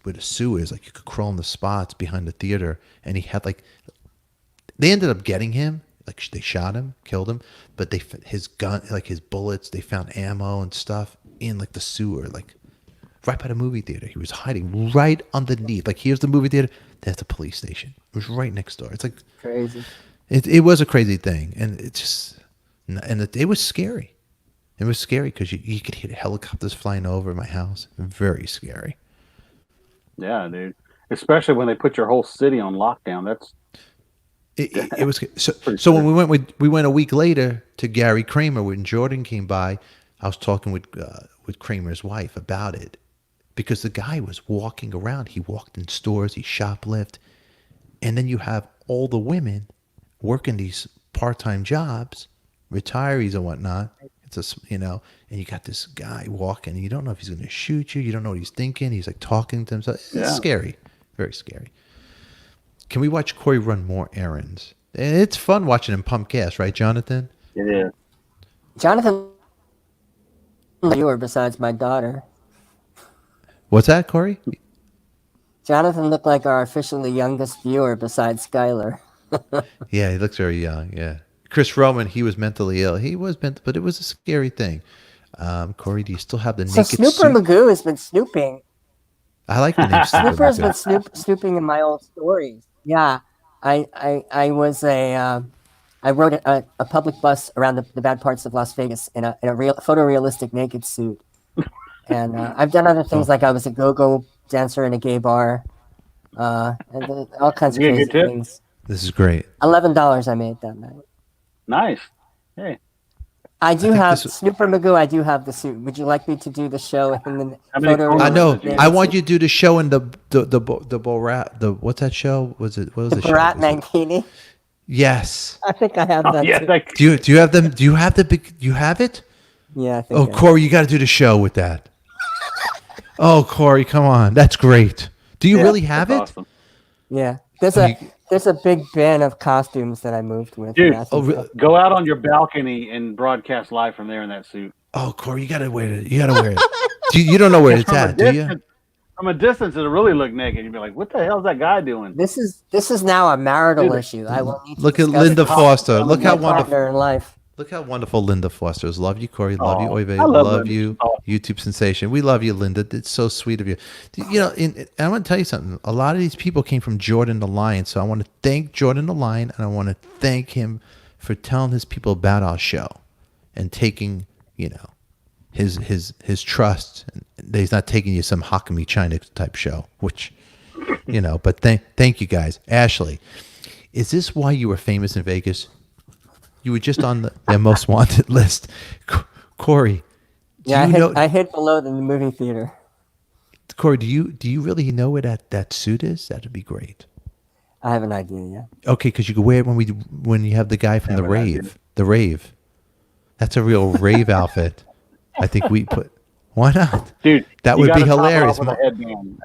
where the sewer is. Like, you could crawl in the spots behind the theater, and he had they ended up getting him. Like, they shot him, killed him, but his gun, like his bullets, they found ammo and stuff in like the sewer, like right by the movie theater. He was hiding right underneath. Like, here's the movie theater, there's the police station. It was right next door. It's like Crazy. It was a crazy thing, and it was scary. It was scary because you could hear helicopters flying over my house. Very scary. Yeah, dude. Especially when they put your whole city on lockdown. That's It was so when we went a week later to Gary Kramer when Jordan came by. I was talking with Kramer's wife about it because the guy was walking around. He walked in stores. He shoplifted, and then you have all the women working these part-time jobs, retirees and whatnot. and you got this guy walking, and you don't know if he's going to shoot you. You don't know what he's thinking. He's like talking to himself. It's scary, very scary. Can we watch Corey run more errands? It's fun watching him pump gas, right, Jonathan? It is. Jonathan, viewer besides my daughter. What's that, Corey? Jonathan looked like our officially youngest viewer besides Skylar. Yeah, he looks very young. Yeah, Chris Roman, he was mentally ill. He was but it was a scary thing. Corey, do you still have the So naked Snooper suit? Magoo has been snooping. I like the name Snooper Snooper has been Magoo. snooping in my old stories. Yeah, I was I rode a public bus around the bad parts of Las Vegas in a real photorealistic naked suit, and I've done other things like I was a go-go dancer in a gay bar, and all kinds of You get a crazy good tip? things. This is great. $11 I made that night. Nice. Hey, I do think have this- Snooper Magoo. I do have the suit. Would you like me to do the show in the How many photo? corners I know. did you I want you to do the show in the Borat. What's that show? What was the show? Barat Was it- Mankini. Yes. I think I have that. yeah, too. like, Do you have them? Do you have the big? You have it? Yeah, I think. Oh, I have. Corey, you got to do the show with that. Oh, Corey, come on, that's great. Do you really have it? that's awesome. Yeah, there's Oh, a big bin of costumes that I moved with. Dude, Yeah, I think so. Go out on your balcony and broadcast live from there in that suit. Oh, Corey, you got to wear it. You got to wear it. You don't know where it's From a at, do you? distance- From a distance, it'll really look naked. You'd be like, "What the hell is that guy doing?" This is now a marital Dude, issue. I will need to Look at discuss Linda it with Foster. my Look how partner wonderful. in life. Look how wonderful Linda Foster is. Love you, Corey. Love you, Aw, Oive. I love Love Linda. you, Aw. YouTube sensation. We love you, Linda. It's so sweet of you. I want to tell you something. A lot of these people came from Jordan the Lion, so I want to thank Jordan the Lion, and I want to thank him for telling his people about our show and taking, his trust. And he's not taking you some Hakami China type show, which, But thank you guys. Ashley, is this why you were famous in Vegas? You were just on their most wanted list. Corey, Yeah, I hid below in the movie theater. Corey, do you really know where that suit is? That'd be great. I have an idea. Yeah. Okay, because you could wear it when you have the guy from the an idea. rave. The rave. That's a real rave outfit. I think we put. Why not? Dude, That you would be gotta top it hilarious. off with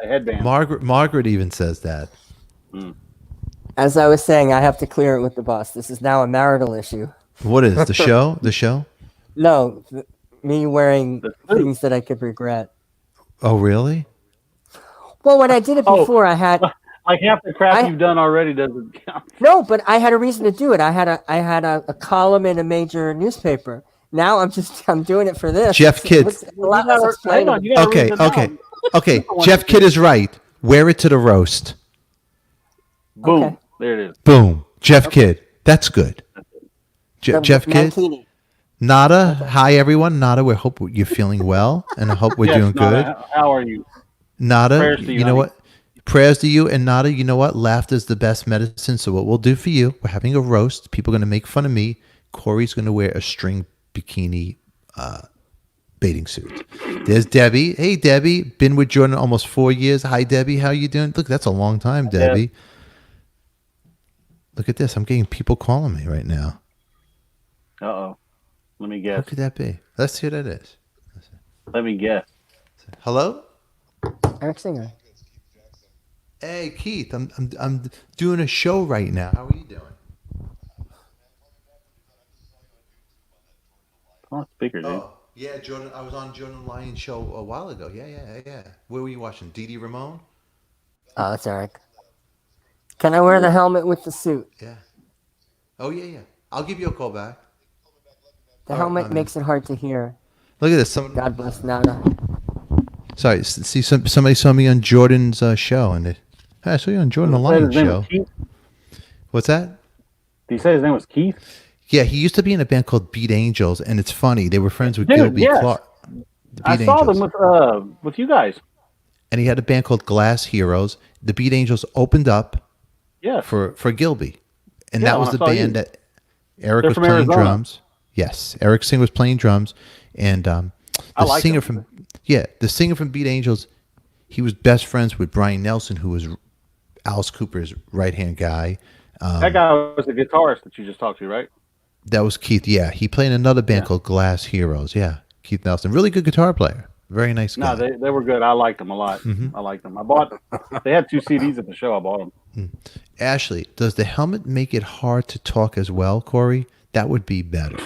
a headband. Margaret even says that. As I was saying, I have to clear it with the boss. This is now a marital issue. What is the show? The show? No, me wearing The suit. things that I could regret. Oh, really? Well, when I did it Oh. before, I had Like half the crap I- you've done already doesn't count. no, but I had a reason to do it. I had a column in a major newspaper. Now I'm doing it for this. Jeff Kidd. It's a lot less Hang explainable. on, you gotta Okay, read it okay, down. okay. one Jeff to Kidd do. is right. Wear it to the roast. Boom. Okay. There it is. Boom. Jeff Kidd. That's good. The Jeff Kidd. Mankini. Nada. Hi, everyone. Nada, we hope you're feeling well, and I hope we're Yes, doing Nada, good. How are you? Nada, Prayers to you, you know honey. what? Prayers to you, and Nada, you know what? Laughter is the best medicine. So what we'll do for you, we're having a roast. People are going to make fun of me. Corey's going to wear a string bikini bathing suit. There's Debbie. Hey, Debbie. Been with Jordan almost 4 years. Hi, Debbie. How you doing? Look, that's a long time, Debbie. Look at this. I'm getting people calling me right now. Uh-oh. Let me Who guess. could that be? Let's see who that is. Let me guess. Hello? Eric Singer. Hey, Keith. I'm doing a show right now. How are you doing? Oh, speaker, dude. Oh, yeah, Jordan. I was on Jordan Lyon's show a while ago. Yeah. Where were you watching? Dee Ramone? Oh, it's Eric. Can I wear the helmet with the suit? Yeah. Oh, yeah. I'll give you a call back. The All right, helmet my man. makes it hard to hear. Look at this. God bless Nana. Sorry, see, somebody saw me on Jordan's show, and hey, I saw you on Jordan Did he say Lyon's his name show. was Keith? What's that? Did he say his name was Keith? Yeah, he used to be in a band called Beat Angels, and it's funny. They were friends with Dude, Gilby yes. Clark. The I Beat saw Angels. them with you guys. And he had a band called Glass Heroes. The Beat Angels opened up Yeah. for Gilby, and Yeah, that was when the I saw band you. that Eric They're was from playing Arizona. drums. Yes, Eric Singer was playing drums, and I the like singer them. the singer from Beat Angels, he was best friends with Brian Nelson, who was Alice Cooper's right hand guy. That guy was the guitarist that you just talked to, right? That was Keith. Yeah, he played in another band called Glass Heroes. Yeah, Keith Nelson, really good guitar player. Very nice guy. No, they were good. I liked them a lot. I liked them. They had 2 CDs at the show. I bought them. Ashley, does the helmet make it hard to talk as well, Corey? That would be better.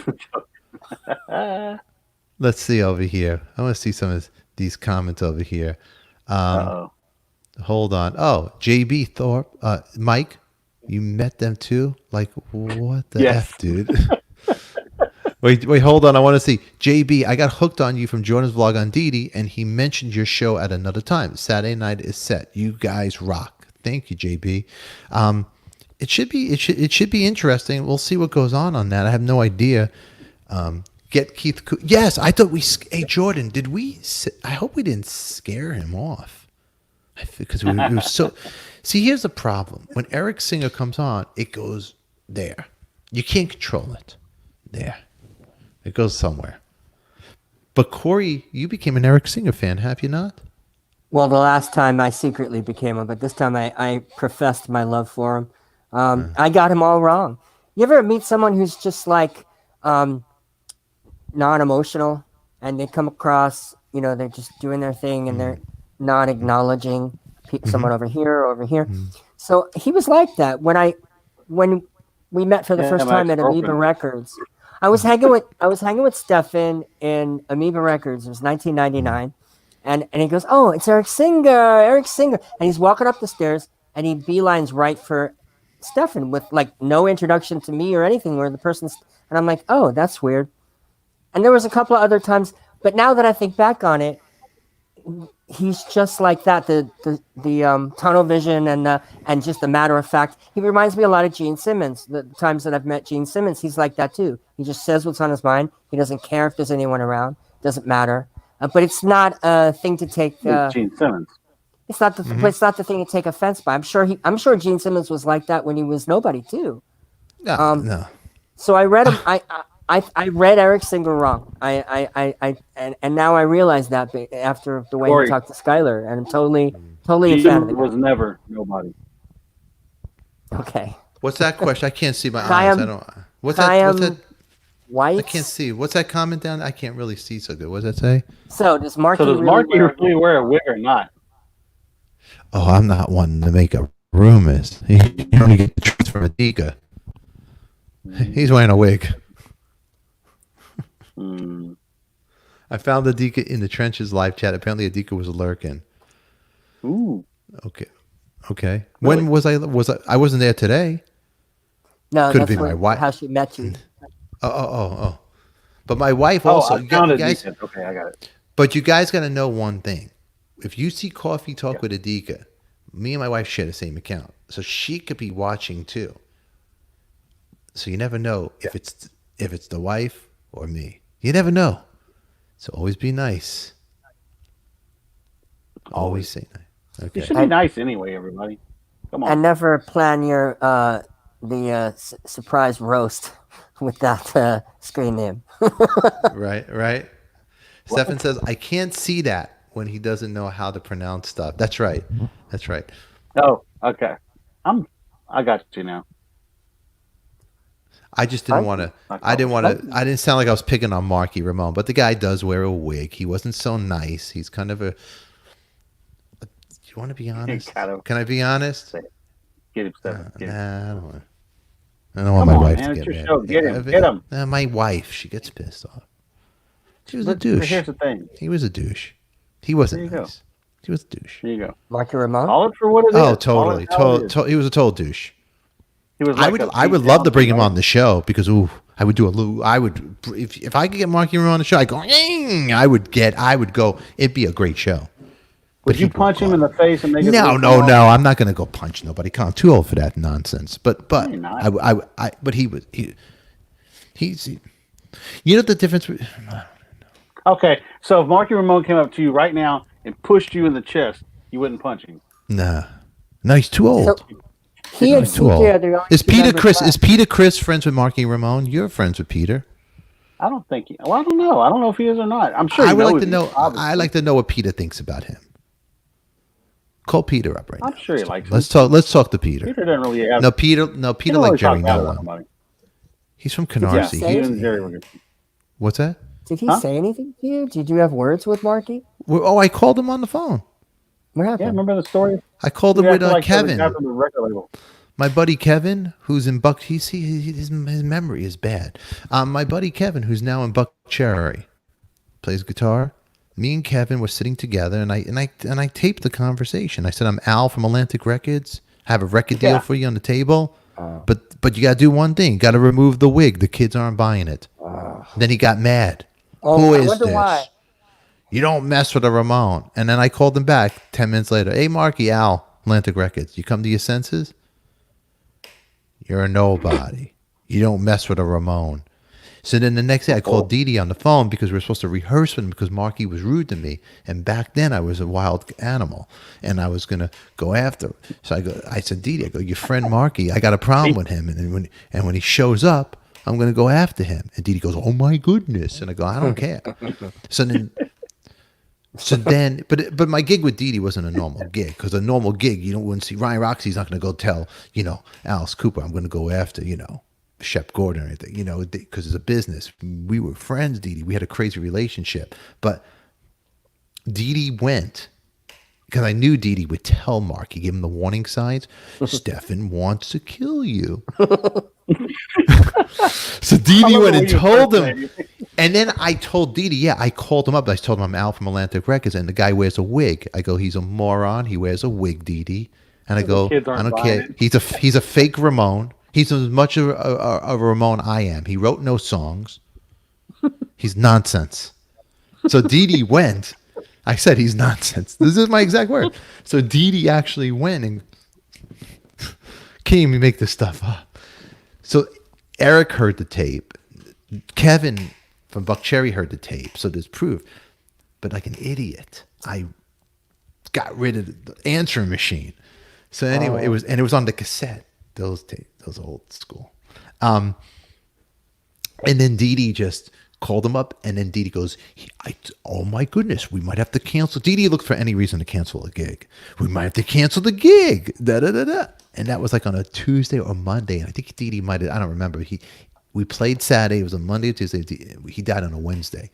Let's see over here. I want to see some of these comments over here. Hold on. Oh, JB Thorpe, Mike, you met them too? Like, what the F, dude? Wait, hold on. I want to see. JB, I got hooked on you from Jordan's vlog on Didi, and he mentioned your show at another time. Saturday night is set. You guys rock. Thank you, JB. It should be interesting. We'll see what goes on that. I have no idea. Get Keith. Yes, I thought we. Hey, Jordan, did we? I hope we didn't scare him off. Because it was so. See, here's the problem. When Eric Singer comes on, it goes there. You can't control it. There. It goes somewhere. But Corey, you became an Eric Singer fan, have you not? Well, the last time I secretly became one, but this time I professed my love for him. I got him all wrong. You ever meet someone who's just like non-emotional, and they come across, they're just doing their thing and they're not acknowledging someone over here. So he was like that when we met for the first time at Amoeba Records. I was hanging with Stefan in Amoeba Records. It was 1999, and he goes, "Oh, it's Eric Singer," and he's walking up the stairs, and he beelines right for Stefan with like no introduction to me or anything. Where the person's, and I'm like, "Oh, that's weird." And there was a couple of other times, but now that I think back on it, he's just like that. The tunnel vision and just the matter of fact. He reminds me a lot of Gene Simmons. The times that I've met Gene Simmons, he's like that too. He just says what's on his mind. He doesn't care if there's anyone around. Doesn't matter. But it's not a thing to take. Gene Simmons. It's not the thing to take offense by. I'm sure Gene Simmons was like that when he was nobody too. No. So I read him. I read Eric Singer wrong. And now I realize that after the way Corey, he talked to Skylar, and I'm totally a fan of He it. was never nobody. Okay. What's that question? I can't see my eyes. I don't. What's that? White? I can't see. What's that comment down? I can't really see so good. What does that say? So does Marky really wear a wig or not? Oh, I'm not one to make up rumors. You only get the truth from ADIKA. He's wearing a wig. I found ADIKA in the trenches live chat. Apparently, ADIKA was lurking. Ooh. Okay. When was I? I wasn't there today. No, Could have that's been my wife. how she met you. Oh. But my wife also. I found guys, ADIKA. Okay, I got it. But you guys got to know one thing. If you see Coffee Talk with ADIKA, me and my wife share the same account. So she could be watching too. So you never know if it's the wife or me. You never know. So always be nice. Always say nice. Okay. You should be nice anyway, everybody. Come on. And never plan your surprise roast with that screen name. Right. Stefan says, I can't see that when he doesn't know how to pronounce stuff. That's right. Oh, okay. I got you now. I just didn't want to. I didn't sound like I was picking on Marky Ramone, but the guy does wear a wig. He wasn't so nice. He's kind of a. Do you want to be honest? Can I be honest? Get him, Stefan. I don't want my wife to get mad. Show. Get him. My wife, she gets pissed off. She was a douche. Here's the thing. He was a douche. He wasn't nice. He was a douche. There you go. Marky Ramone? Call it for what it is. Oh, totally. He was a total douche. He was I would love to bring him on the show because I would do if I could get Marky Ramone on the show, I would go. It'd be a great show. Would you punch him in the face and make it? No. I'm not going to go punch nobody. I'm too old for that nonsense. But he's you know the difference. Okay, so if Marky Ramone came up to you right now and pushed you in the chest, you wouldn't punch him. Nah, no, he's too old. So, he and CJ Is Peter Chris friends with Marky Ramone? You're friends with Peter. I don't think. I don't know. I don't know if he is or not. I'm sure. I would like to know. I like to know what Peter thinks about him. Call Peter up right now. I'm sure he likes him. Let's talk to Peter. Peter doesn't really have. No, Peter like Jerry Nolan. He's from you Canarsie. say he and Jerry were good. What's that? Did he Huh? say anything to you? Did you have words with Marky? Oh, I called him on the phone. What Yeah, happened? remember the story? I called him You with acted like the Kevin. guy from the record label. My buddy Kevin, who's in Buck, his memory is bad. My buddy Kevin, who's now in Buck Cherry, plays guitar. Me and Kevin were sitting together, and I taped the conversation. I said, "I'm Al from Atlantic Records. Have a record deal Yeah. for you on the table, but you got to do one thing. You got to remove the wig. The kids aren't buying it." Then he got mad. Who I is wonder this? why. You don't mess with a Ramon. And then I called him back 10 minutes later. Hey, Marky, Al, Atlantic Records. You come to your senses? You're a nobody. You don't mess with a Ramon. So then the next day I called Dee Dee on the phone because we were supposed to rehearse with him because Marky was rude to me. And back then I was a wild animal and I was going to go after him. So I said, Dee Dee, your friend Marky, I got a problem with him. And when he shows up, I'm going to go after him. And Dee Dee goes, oh my goodness. And I go, I don't care. So then, but my gig with Dee Dee wasn't a normal gig because a normal gig, wouldn't see Ryan Roxy's not going to go tell, Alice Cooper, I'm going to go after, Shep Gordon or anything, because it's a business. We were friends, Dee Dee. We had a crazy relationship. But Dee Dee went because I knew Dee Dee would tell Mark. He gave him the warning signs. Stefan wants to kill you. So Dee Dee went and told him. And then I told Dee Dee, I called him up. I told him I'm Al from Atlantic Records, and the guy wears a wig. I go, he's a moron. He wears a wig, Dee Dee. And I go, I don't care. He's a fake Ramon. He's as much of a Ramon I am. He wrote no songs. He's nonsense. So Dee Dee went. I said he's nonsense. This is my exact word. So Dee Dee actually went and can't even make this stuff up. So Eric heard the tape. Kevin from Buck Cherry heard the tape. So there's proof. But like an idiot, I got rid of the answering machine. So anyway, it was on the cassette. Those old school. And then Dee Dee just called him up, and then Dee Dee goes, oh my goodness, we might have to cancel. Dee Dee looked for any reason to cancel a gig. We might have to cancel the gig. And that was like on a Tuesday or Monday. And I think Dee Dee might have, I don't remember. We played Saturday. It was a Monday or Tuesday. He died on a Wednesday.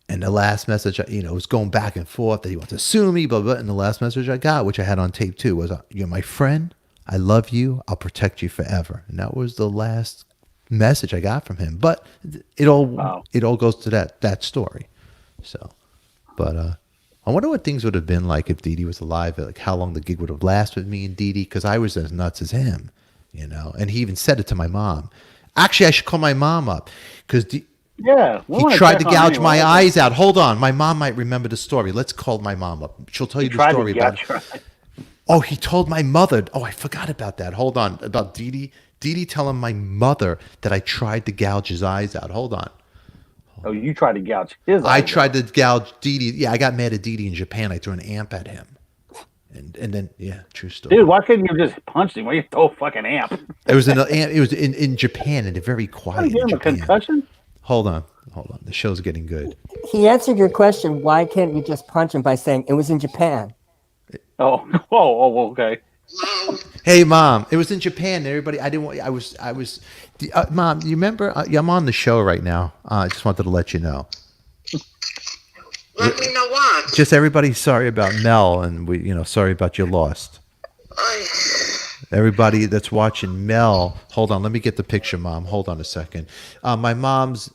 And the last message, it was going back and forth that he wants to sue me, blah, blah. And the last message I got, which I had on tape too, was, you're my friend. I love you. I'll protect you forever. And that was the last message I got from him. But it all goes to that story. So, but I wonder what things would have been like if Dee Dee was alive. Like how long the gig would have lasted with me and Dee Dee, because I was as nuts as him, And he even said it to my mom. Actually, I should call my mom up because he tried to gouge my eyes out. Hold on, my mom might remember the story. Let's call my mom up. She'll tell you the story about. Oh, he told my mother. Oh, I forgot about that. Hold on. About Dee Dee. Dee Dee telling my mother that I tried to gouge his eyes out. Hold on. Oh, you tried to gouge his eyes I tried to gouge Dee Dee. Yeah, I got mad at Dee Dee in Japan. I threw an amp at him. And then, true story. Dude, why couldn't you just punch him? Why you throw a fucking amp? It was in Japan, and they're very quiet. Give him a concussion? Hold on. The show's getting good. He answered your question, why can't you just punch him, by saying it was in Japan. Oh, okay. Hey, Mom, it was in Japan. Everybody, Mom, you remember? I'm on the show right now. I just wanted to let you know. Let me know what. Just everybody, sorry about Mel, and sorry about your loss. Everybody that's watching Mel, hold on, let me get the picture, Mom. Hold on a second. My mom's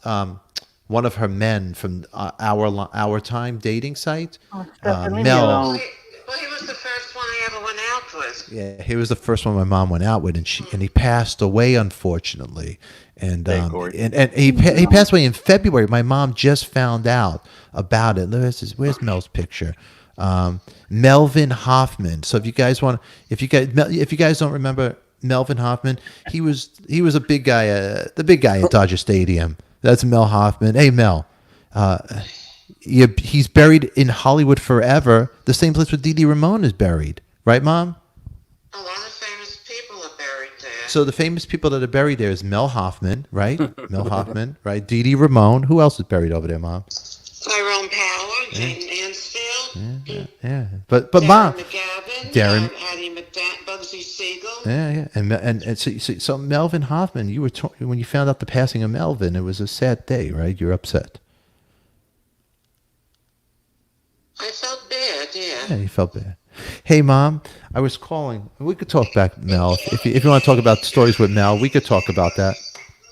one of her men from our time dating site. Mel. Well, he was the first one I ever went out with. Yeah, he was the first one my mom went out with, and he passed away, unfortunately. And he passed away in February. My mom just found out about it. Where's Mel's picture? Melvin Hoffman. So if you guys don't remember Melvin Hoffman, he was a big guy, the big guy at Dodger Stadium. That's Mel Hoffman. Hey, Mel. He's buried in Hollywood forever, the same place where Dee Dee Ramone is buried. Right, Mom? A lot of famous people are buried there. So the famous people that are buried there is Mel Hoffman, right? Mel Hoffman, right? Dee Dee Ramone. Who else is buried over there, Mom? Tyrone Power, Jane Mansfield. Yeah. But Mom. McGavin, Darren. Hattie Bugsy Josie Siegel. Yeah. And so Melvin Hoffman, you were when you found out the passing of Melvin, it was a sad day, right? You're upset. I felt bad, Yeah, yeah. you felt bad. Hey, Mom, I was calling. We could talk back, Mel. If you want to talk about stories with Mel, we could talk about that.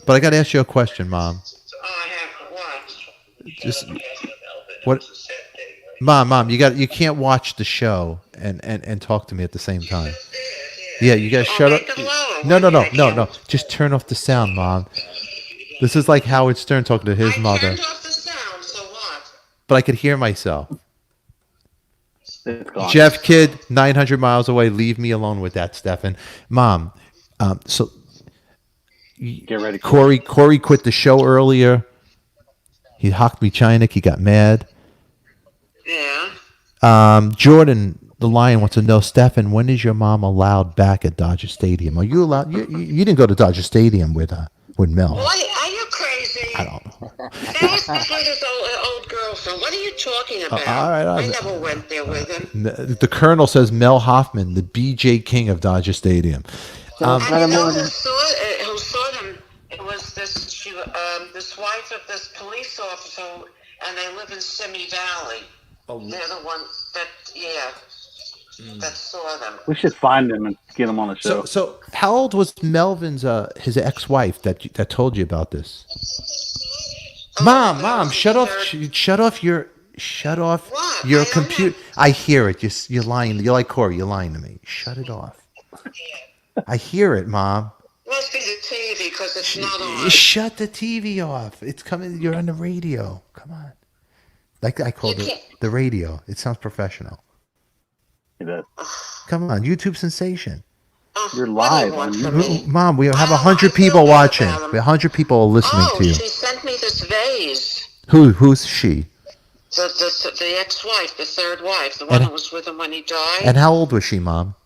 But I got to ask you a question, Mom. Oh, I have what? Just what? Mom, you can't watch the show and talk to me at the same time. Yeah, you guys shut up. Make it lower. No. Just turn off the sound, Mom. This is like Howard Stern talking to his I mother. turned off the sound, so what? But I could hear myself. It's gone. Jeff Kidd, 900 miles away. Leave me alone with that, Stefan. Mom, so Get ready. Corey quit the show earlier. He hocked me Chinik. He got mad. Yeah. Jordan, the Lion, wants to know, Stefan, when is your mom allowed back at Dodger Stadium? Are you allowed? You didn't go to Dodger Stadium with Mel. What? Are you crazy? I don't know. That was with his old girlfriend. What are you talking about? all right, I never went there with him. The Colonel says Mel Hoffman, the BJ King of Dodger Stadium. And you know who saw them? It was this wife of this police officer, and they live in Simi Valley. Oh. They're the ones that saw them. We should find him and get him on the show. So how old was Melvin's his ex-wife that told you about this? Mom, shut off your What? computer. I hear it. You're lying. You're like Corey. You're lying to me. Shut it off. I hear it, Mom. Must be the TV because it's not on. Shut the TV off. It's coming. You're on the radio. Come on. Like I called it the radio. It sounds professional. He does. Come on, YouTube sensation. You're What do you live want on from YouTube. me? Mom, we have I 100 feel people bad watching. about him. 100 people are listening to you. She sent me this vase. Who's she? The ex-wife, the third wife, the one who was with him when he died. And how old was she, Mom?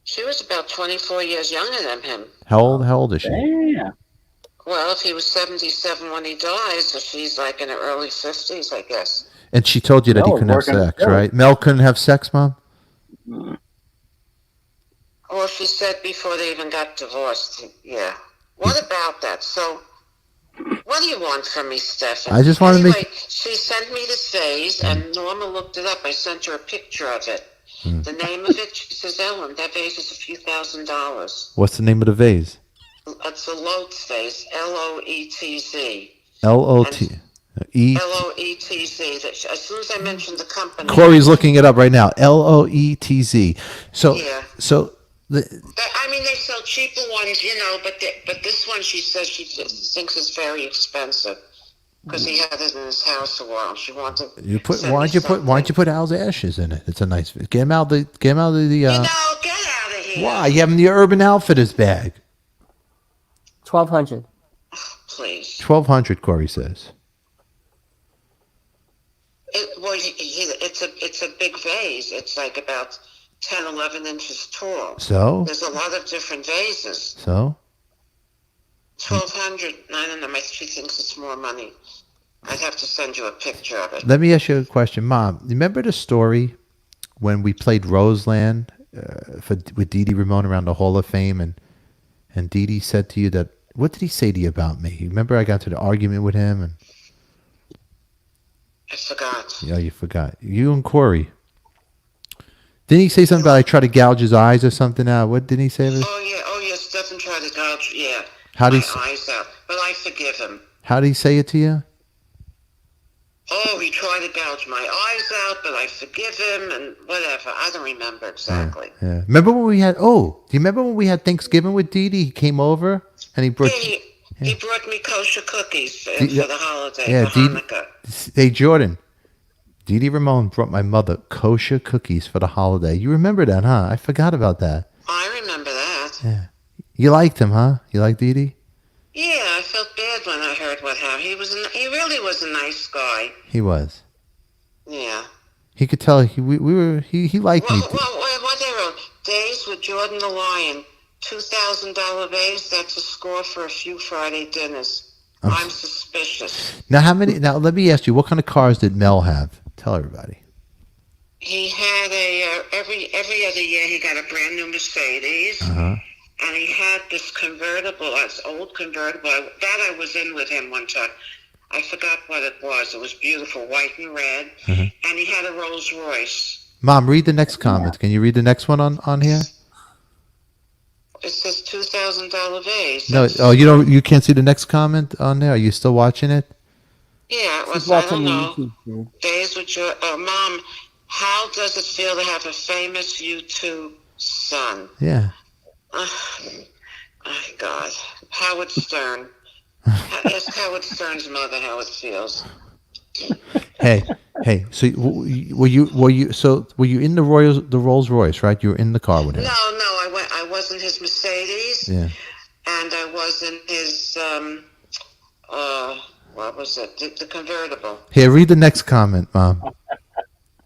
She was about 24 years younger than him. How old is she? Damn. Well, if he was 77 when he died, so she's like in her early 50s, I guess. And she told you that he Mel couldn't have was working sex, together. right? Mel couldn't have sex, Mom? Or she said before they even got divorced. Yeah. What about that? So, what do you want from me, Stefan? I just want to anyway, make... she sent me this vase, and Norma looked it up. I sent her a picture of it. The name of it, she says, Ellen, that vase is a few $1,000s. What's the name of the vase? It's a Loetz vase, L-O-E-T-Z. L-O-T... E... L-O-E-T-Z. As soon as I mentioned the company... Corey's looking it up right now. L-O-E-T-Z. So... Yeah. So... I mean, they sell cheaper ones, but this one she says she thinks is very expensive because he had it in his house a while. She wanted. Why'd you put Al's ashes in it? It's a nice. Get him out of the. Get out of here. Why? You have him in the Urban Outfitters bag. 1,200. Please. 1,200. Corey says. It's a big vase. It's like about 10, 11 inches tall. So? There's a lot of different vases. So? 1,200. I don't know. She thinks it's more money. I'd have to send you a picture of it. Let me ask you a question, Mom. Remember the story when we played Roseland with Dee Dee Ramone around the Hall of Fame, and Dee Dee said to you that, what did he say to you about me? Remember I got to the argument with him? And I forgot. yeah, you forgot. You and Corey. Didn't he say something about I try to gouge his eyes or something out? What didn't he say? Oh yeah, Stefan tried to gouge, How did my eyes out. But I forgive him. How did he say it to you? Oh, he tried to gouge my eyes out, but I forgive him and whatever. I don't remember exactly. Yeah. Remember when we had? Oh, do you remember when we had Thanksgiving with Dee Dee? He came over and he brought. Yeah, he brought me kosher cookies for the holiday, for Hanukkah. Hey, Jordan. Dee Dee Ramone brought my mother kosher cookies for the holiday. You remember that, huh? I forgot about that. I remember that. Yeah. You liked him, huh? You liked Dee Dee? Yeah, I felt bad when I heard what happened. He really was a nice guy. He was. Yeah. He could tell he liked me. What they wrote, Days with Jordan the Lion, $2,000 vase, that's a score for a few Friday dinners. I'm suspicious. Now let me ask you, what kind of cars did Mel have? Tell everybody. he had every other year he got a brand new Mercedes, and he had this convertible, this old convertible that I was in with him one time. I forgot what it was. It was beautiful, white and red, and he had a Rolls Royce. Mom, read the next comment. Can you read the next one on here? It says $2,000 vase. No, you can't see the next comment on there. Are you still watching it? Yeah, it was. She's I watching don't the know. YouTube stream. Days with your Mom. How does it feel to have a famous YouTube son? Yeah. Oh God, Howard Stern. Ask Howard Stern's mother how it feels. Hey. So were you in the Rolls Royce, right? You were in the car with him. No, I was in his Mercedes. Yeah. And I was in his what was it? The convertible. Here, read the next comment, Mom.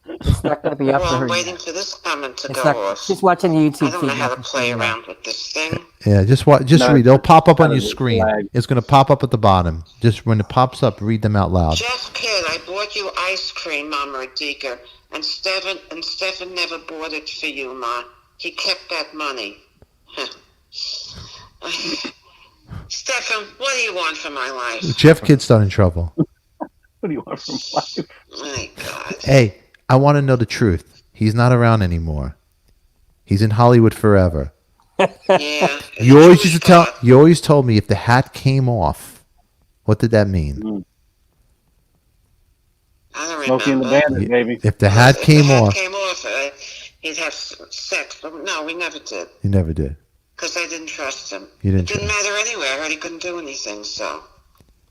It's not going to be up Well, to I'm her. waiting for this comment to It's go not, off. she's watching the YouTube I don't know feed. how to not play the around with this thing. Yeah, just No, read. It'll pop up on your it's screen. flag. It's going to pop up at the bottom. Just when it pops up, read them out loud. Jeff Kidd, I bought you ice cream, Mama ADIKA, and Stephen never bought it for you, Ma. He kept that money. Stephen, what do you want from my life? Jeff Kidd's not in trouble. What do you want from life? My God. Hey, I want to know the truth. He's not around anymore. He's in Hollywood forever. Yeah. You always told me if the hat came off. What did that mean? I don't Smokey and the remember. Bandit, baby. If the hat If came the hat off, came off, he'd have sex. But no, we never did. you never did. Because I didn't trust him. You didn't It didn't trust matter anyway. I heard he couldn't do anything, so.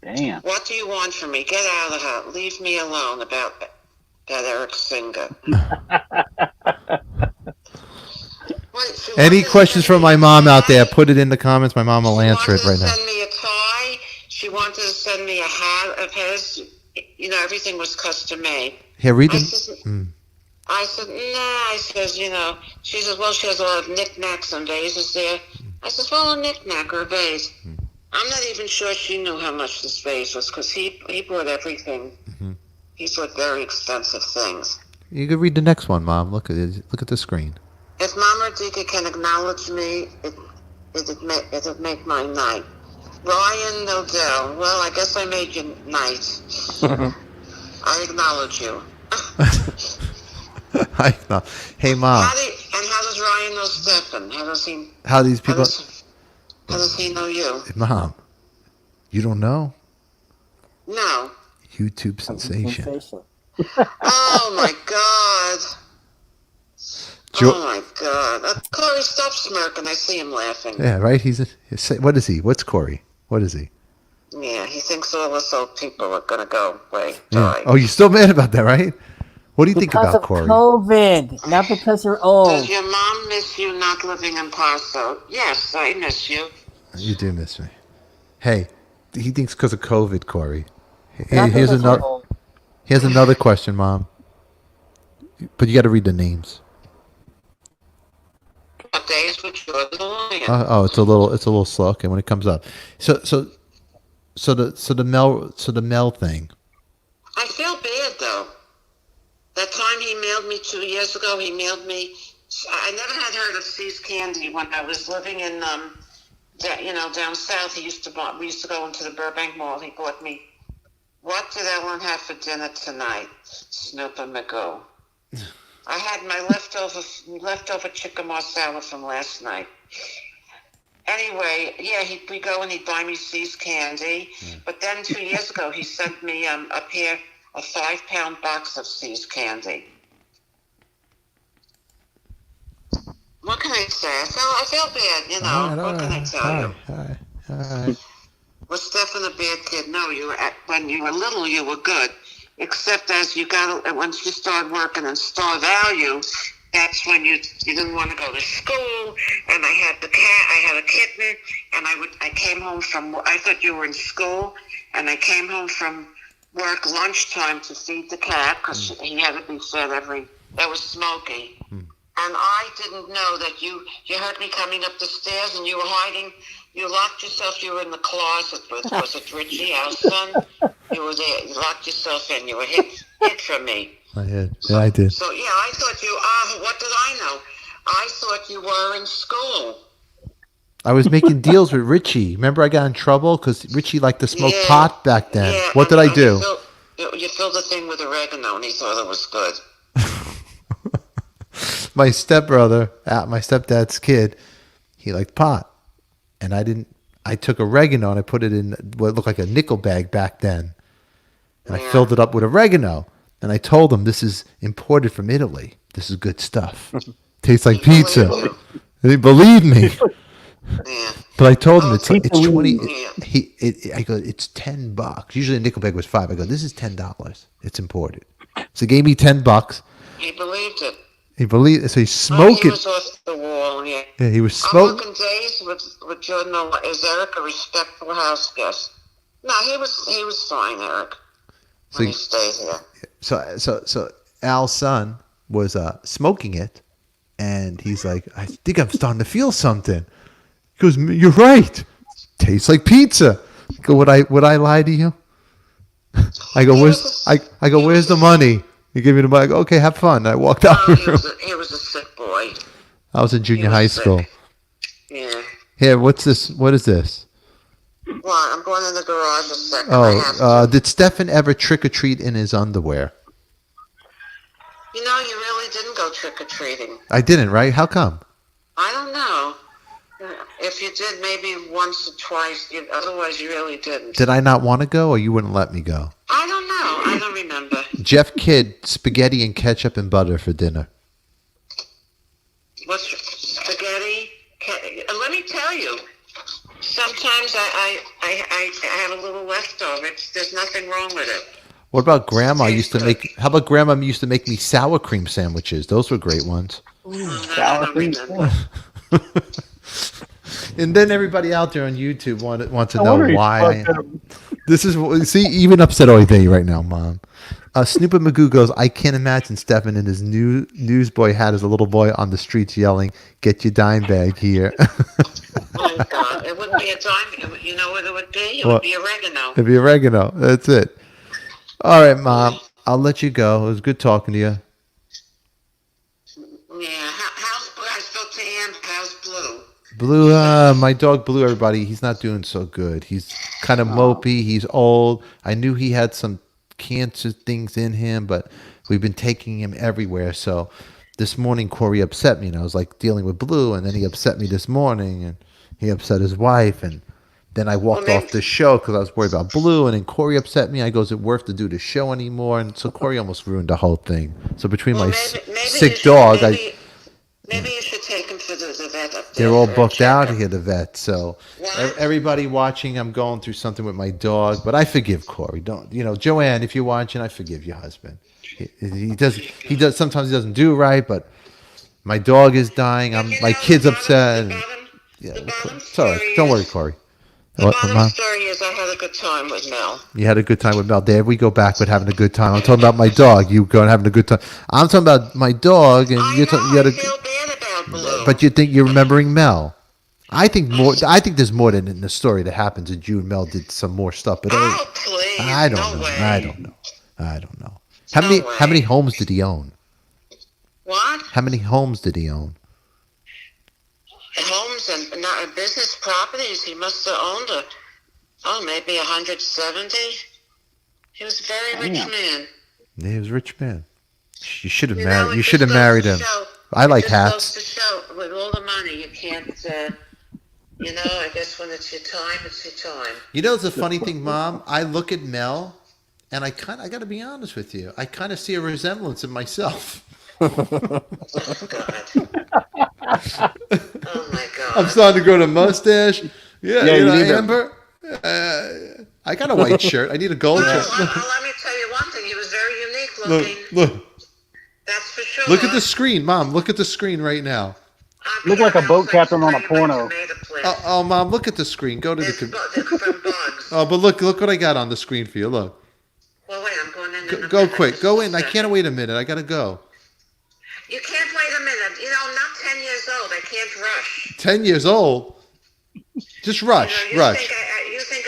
Damn. What do you want from me? Get out of the house. Leave me alone about that Eric Singer. Any questions from my mom out there? Put it in the comments. My mom will answer it right She now. wanted to send me a tie. She wanted to send me a hat of his. You know, everything was custom made. Here, read I them. said, nah. I says, you know, she says, well, she has a lot of knickknacks and vases there. I says, well, a knickknack or a vase. I'm not even sure she knew how much this vase was because he bought everything. He bought very expensive things. You can read the next one, Mom. Look at it. Look at the screen. If Mama ADIKA can acknowledge me, it'd make my night. Ryan Nodell, well, I guess I made your night. I acknowledge you. I know. Hey, Mom. How does Ryan know Stephen? How these people? How does he know you? Mom, you don't know? No. YouTube sensation. Oh my God. Oh my God. Corey, stop smirking. I see him laughing. Yeah, right. What is he? What's Corey? What is he? Yeah, he thinks all us old people are gonna go away. Yeah. Die. Oh, you're still mad about that, right? What do you think Because about of Corey? COVID, not because you're old. Does your mom miss you not living in Paso? Yes, I miss you. You do miss me. Hey, he thinks because of COVID, Corey. Not Here's because another. you're old. Here's another question, Mom. But you got to read the names. What days with your lion? It's a little slow. Okay, when it comes up. So the Mel thing. I feel bad though. That time he mailed me 2 years ago, he mailed me. I never had heard of See's Candy when I was living in down south. We used to go into the Burbank Mall. He bought me. What did Ellen have for dinner tonight? Snoop and Magoo. I had my leftover chicken marsala from last night. Anyway, yeah, we go and he'd buy me See's Candy. But then 2 years ago, he sent me a 5-pound box of See's Candy. What can I say? I feel bad, you know. What can I tell you? All right. Was Stephen a bad kid? No, when you were little, you were good. Except once you started working in Star Value, that's when you didn't want to go to school. And I had a kitten, and I came home from. I thought you were in school, and I came home from work lunchtime to feed the cat because he had to be fed That was Smokey. And I didn't know that you heard me coming up the stairs and you were hiding. You locked yourself. You were in the closet was it Richie, our son? You were there. You locked yourself in. You were hid from me. I did. Yeah, I did. So yeah, I thought you. What did I know? I thought you were in school. I was making deals with Richie. Remember, I got in trouble because Richie liked to smoke pot back then. Yeah, What did I do? You filled the thing with oregano, and he thought it was good. My stepbrother, my stepdad's kid, he liked pot, and I didn't. I took oregano and I put it in what looked like a nickel bag back then, and I filled it up with oregano. And I told him, "This is imported from Italy. This is good stuff. Tastes like pizza." And he believed me. Yeah. But I told him it's 20. Yeah. I go, it's $10. Usually a nickel bag was $5. I go, this is $10. It's imported. So he gave me $10. He believed it. He believed it. So he's smoking. He was off the wall. Yeah. Yeah, he was I'm smoking. looking days with Jordan. Is Eric a respectful house guest? No, he was fine, Eric. So When he stayed here. So Al's son was smoking it, and he's like, I think I'm starting to feel something. He goes, you're right. Tastes like pizza. I go, would I lie to you? I go, where's the money? He gave me the money. I go, okay, have fun. I walked out the room. He was a sick boy. I was in junior high school. Yeah. Here, what's this? What is this? Well, I'm going in the garage a second. Did Stefan ever trick or treat in his underwear? You know, you really didn't go trick-or-treating. I didn't, right? How come? I don't know. If you did, maybe once or twice. Otherwise, you really didn't. Did I not want to go, or you wouldn't let me go? I don't know. I don't remember. Jeff Kidd, spaghetti and ketchup and butter for dinner. What's spaghetti? Let me tell you. Sometimes I have a little leftover. There's nothing wrong with it. What about Grandma used to make? How about Grandma used to make me sour cream sandwiches? Those were great ones. Sour cream. And then everybody out there on YouTube wants to I know wonder why. if This is see even upset Oy right now, Mom. Snoop and Magoo goes, I can't imagine Stefan in his new newsboy hat as a little boy on the streets yelling, "Get your dime bag here." Oh God! It wouldn't be a dime. You know what it would be? It What? would be oregano. It'd be oregano. That's it. All right, Mom. I'll let you go. It was good talking to you. Yeah. How's Blue? I spoke to Ann. How's Blue? Blue, my dog Blue, everybody, he's not doing so good. He's kind of mopey. He's old. I knew he had some cancer things in him, but we've been taking him everywhere. So this morning, Corey upset me, and I was like dealing with Blue, and then he upset me this morning, and he upset his wife, and then I walked off the show because I was worried about Blue, and then Corey upset me. I go, is it worth to do the show anymore? And so Corey almost ruined the whole thing. So between my sick dog, Maybe you should take him to the vet up there. they're all for a booked out checkup. here, the vet. So What? everybody watching, I'm going through something with my dog, but I forgive Corey. Don't Joanne, if you're watching, I forgive your husband. He does. Sometimes he doesn't do right, but my dog is dying. My kid's upset. Yeah, it's all right. Don't worry, Corey. The What, bottom Mom? story is I had a good time with Mel. You had a good time with Mel. There we go back with having a good time. I'm talking about my dog. You going having a good time. I'm talking about my dog, and you had I a. feel bad about Blue. But you think you're remembering Mel? I think more. I think there's more than in the story that happens. That you and Mel did some more stuff, but Oh, please. I don't No know. way. I don't know. No How many way. homes did he own? What? How many homes did he own? Homes and not business properties. He must have owned maybe 170. He was a very rich man. Yeah, he was a rich man. You should have You know, married. it You just should have goes married to him. show- I like it just hats. goes to show, with all the money, you can't. I guess when it's your time, it's your time. You know, it's a funny thing, Mom. I look at Mel, and I got to be honest with you. I kind of see a resemblance in myself. Oh God. Oh my God. I'm starting to grow the mustache. Yeah, Yeah, you need that. Amber. I got a white shirt. I need a gold Well, shirt. let me tell you one thing. He was very unique Look, looking. look, That's for sure. look at the screen, Mom. Look at the screen right now. Look like a boat captain on a porno. Oh, Mom, look at the screen. Go to It's the. from bugs. Oh, but look what I got on the screen for you. Look, Well, wait, I'm going in. go quick. Go in. I can't wait a minute. I gotta go. You can't wait a minute. I'm not 10 years old. I can't rush. 10 years old. Just rush, You rush. think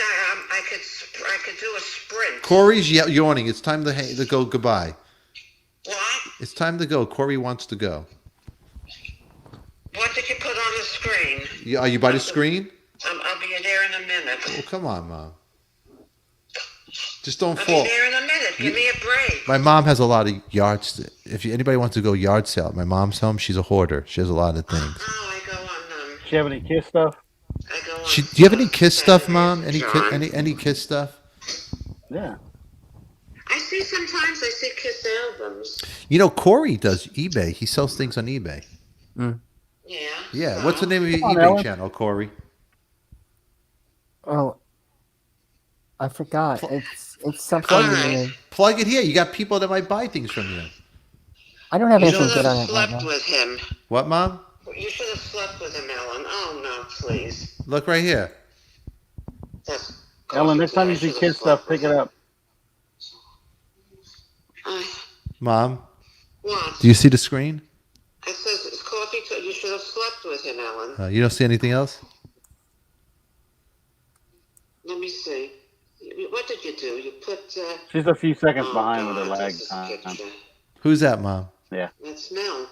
I could do a sprint? Corey's yawning. It's time to go goodbye. It's time to go. Corey wants to go. What did you put on the screen? Are you by the screen? I'll be there in a minute. Oh, come on, Mom. Just don't I'll fall. be there in a minute. Give me a break. My mom has a lot of yards. If anybody wants to go yard sale at my mom's home, she's a hoarder. She has a lot of things. Oh, I go on. Do you have any Kiss stuff? I go on. Do you have any Kiss stuff, Mom? John. Any Kiss stuff? Yeah. Sometimes I see Kiss albums. You know, Corey does eBay. He sells things on eBay. Yeah. Yeah. What's the name of your Come on, eBay Ellen. channel, Corey? Oh, I forgot. It's something. Plug it here. You got people that might buy things from you. I don't have You anything should good on have it right slept now. with him. What, Mom? You should have slept with him, Ellen. Oh, no, please. Look right here. That's Ellen, next time you see Kiss stuff, pick it up. Mom, What? do you see the screen? It says it's coffee. You should have slept with him, Ellen. You don't see anything else? Let me see. What did you do? You put. She's a few seconds Oh, behind with her God, lag this is time. picture. Who's that, Mom? That's Mel.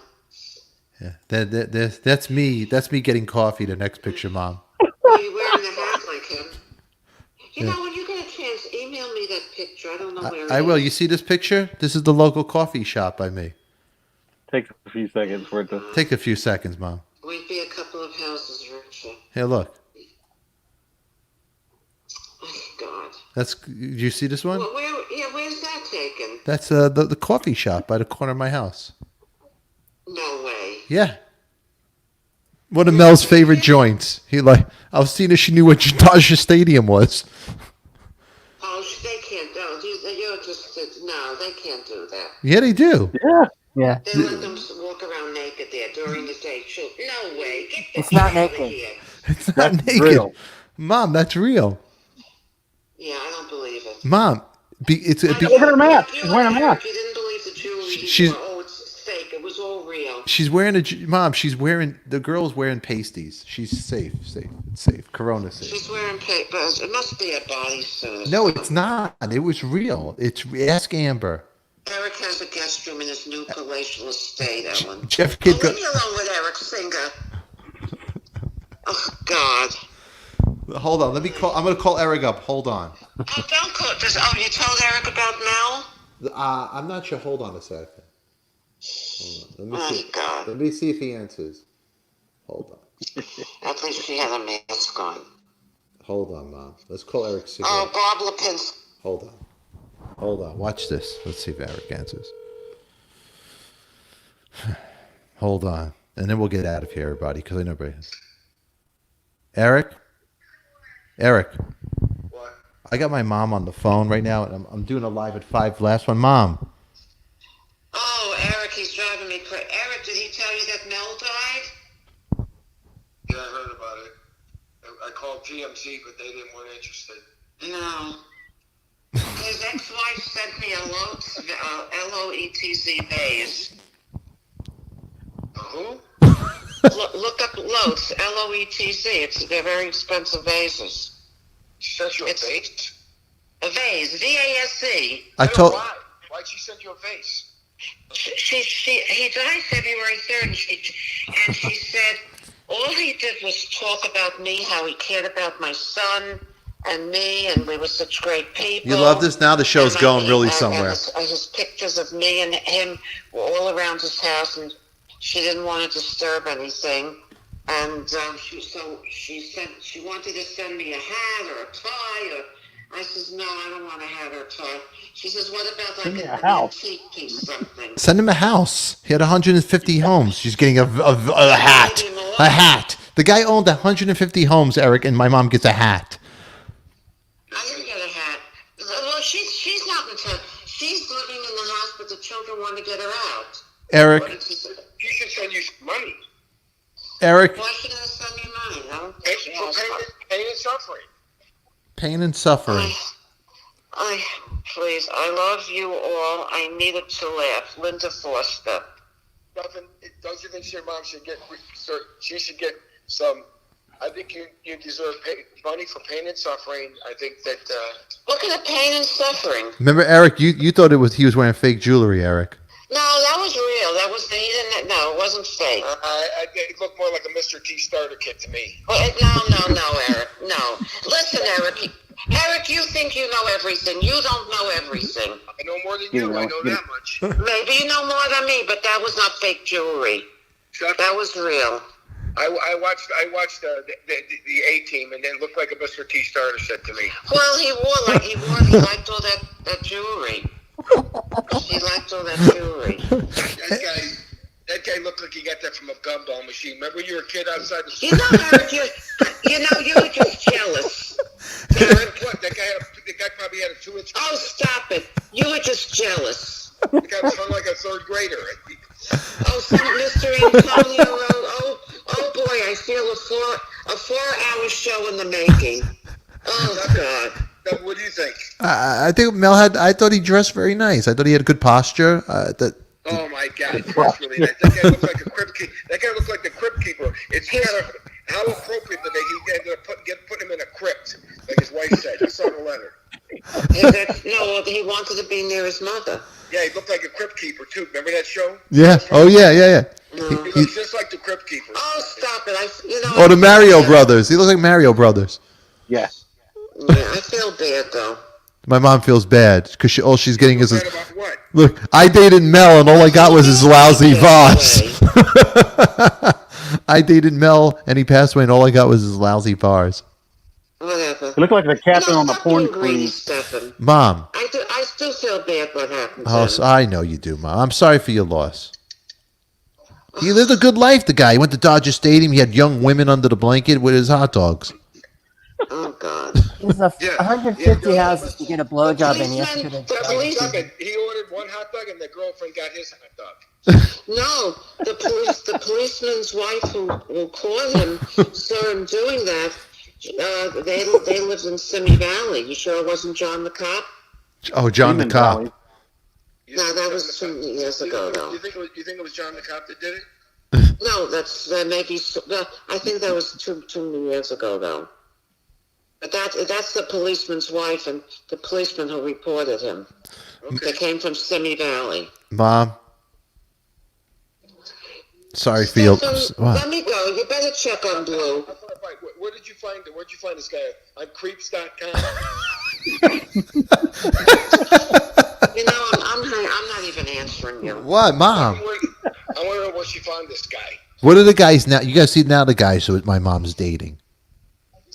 Yeah, that's me. That's me getting coffee. The next picture, Mom. Are you wearing a hat like him? You know, when you get a chance, email me that picture. I don't know where it I will. is. You see this picture? This is the local coffee shop by me. Takes a few seconds for it to. Take a few seconds, Mom. We'd be a couple of houses richer. Here, look. Oh, God. That's. You see this one? Well, where's that taken? That's the coffee shop by the corner of my house. No way. Yeah. One of Mel's favorite joints. I was seeing if she knew what Dodger Stadium was. Oh, they can't. No, you're just no. They can't do that. Yeah, they do. Yeah. Yeah. They let them walk around naked there during the day. Shoot, no way. Get the It's not hell outta naked. here. It's not That's naked. real. Mom, that's real. Yeah, I don't believe it. Mom, Look at her mask. She's wearing a mask. You didn't believe the jewelry. She's- Oh, it's fake. It was all real. she's wearing the girl's wearing pasties. She's safe. It's safe. Corona safe. She's wearing papers. It must be a bodysuit. No, it's not. It was real. Ask Amber. Eric has a guest room in his new palatial estate, Ellen. Jeff Oh, Kid leave me alone with Eric Singer. Oh, God. Hold on. Let me call. I'm going to call Eric up. Hold on. Oh, don't call. You told Eric about Mel? I'm not sure. Hold on a second. Hold on. Let me see. God. Let me see if he answers. Hold on. At least she had a mask on. Hold on, Mom. Let's call Eric Singer. Oh, Bob Lipinski. Hold on. Watch this. Let's see if Eric answers. Hold on. And then we'll get out of here, everybody, because I know everybody has. Eric. What? I got my mom on the phone right now, and I'm doing a live at 5. Last one. Mom. Oh, Eric, he's driving me crazy. Eric, did he tell you that Mel died? Yeah, I heard about it. I called GMC, but they weren't interested. No. His ex-wife sent me a Loetz vase. Who? Look up Loetz, Loetz. They're very expensive vases. She sent you a vase? A vase, V-A-S-E. I told. Why? Why'd she send you a vase? He died February 3rd, and she said all he did was talk about me, how he cared about my son and me, and we were such great people. You love this now? The show's And going really and somewhere. his pictures of me and him were all around his house, and she didn't want to disturb anything. And she wanted to send me a hat or a tie, or I says, no, I don't want a hat or a tie. She says, what about like Send me a an house. antique piece, something? Send him a house. He had 150 homes. She's getting a hat. Maybe more. A hat. The guy owned 150 homes, Eric, and my mom gets a hat. I didn't get a hat. Well, she's not in town. She's living in the house, but the children want to get her out. Eric, What did she say? She should send you some money. Eric, Why is she going to send me money? I don't Pay think she for has pain and suffering. pain and suffering. Please, I love you all. I needed to laugh. Linda Foster. Don't you think your mom should get? She should get some. I think you deserve money for pain and suffering. I think that. Look at the pain and suffering. Remember, Eric, you thought he was wearing fake jewelry, Eric. No, that was wasn't fake. It looked more like a Mr. T starter kit to me. Well, no, Eric. No. Listen, Eric. Eric, you think you know everything. You don't know everything. I know more than you. I know that much. Maybe you know more than me, but that was not fake jewelry. That was real. I watched the A-Team, and it looked like a Mr. T starter set to me. Well, he liked all that jewelry. He liked all that jewelry. That guy looked like he got that from a gumball machine. Remember when you were a kid outside the You know, Eric, you were just jealous. That guy probably had a 2-inch. Oh, stop it. You were just jealous. The guy was like a third grader. Oh, some Mr. Antonio wrote, oh boy, I feel a 4-hour show in the making. Oh, God. What do you think? I think Mel I thought he dressed very nice. I thought he had good posture. Oh my God, that's really nice. That guy looked like a crypt keeper. That guy looked like the crypt keeper. It's kind of how appropriate that he ended up putting him in a crypt, like his wife said. I saw the letter. No, he wanted to be near his mother. Yeah, he looked like a crypt keeper too. Remember that show? Yeah. Oh yeah. No. He looks just like the crypt keeper. Oh, stop it! Oh, the Mario Brothers. He looks like Mario Brothers. Yes. Yeah, I feel bad though. My mom feels bad because all she's getting is About what? look. I dated Mel, and all I got was his lousy vase. I dated Mel, and he passed away, and all I got was his lousy bars. Whatever. You look like the captain on the stop porn being greedy, queen. Stefan. Mom. I still feel bad what happened to Oh, him. so I know you do, Mom. I'm sorry for your loss. He lived a good life, the guy. He went to Dodger Stadium. He had young women under the blanket with his hot dogs. Oh, God. There's 150 houses to get a blowjob in yesterday. He ordered one hot dog, and the girlfriend got his hot dog. No, the policeman's wife who caught him saw him doing that. They lived in Simi Valley. You sure it wasn't John the cop? Oh, John the cop. No, that was 2 years ago, though. You think it was John the cop that did it? No, that's maybe. I think that was two years ago, though. But that's the policeman's wife and the policeman who reported him. Okay. They came from Simi Valley. Mom. Sorry, Stefan, Field. let me go. You better check on Blue. Where'd you find this guy? On creeps.com? You know, I'm not even answering you. What, Mom? I want to know where she found this guy. What are the guys now? You guys see now the guys who my mom's dating.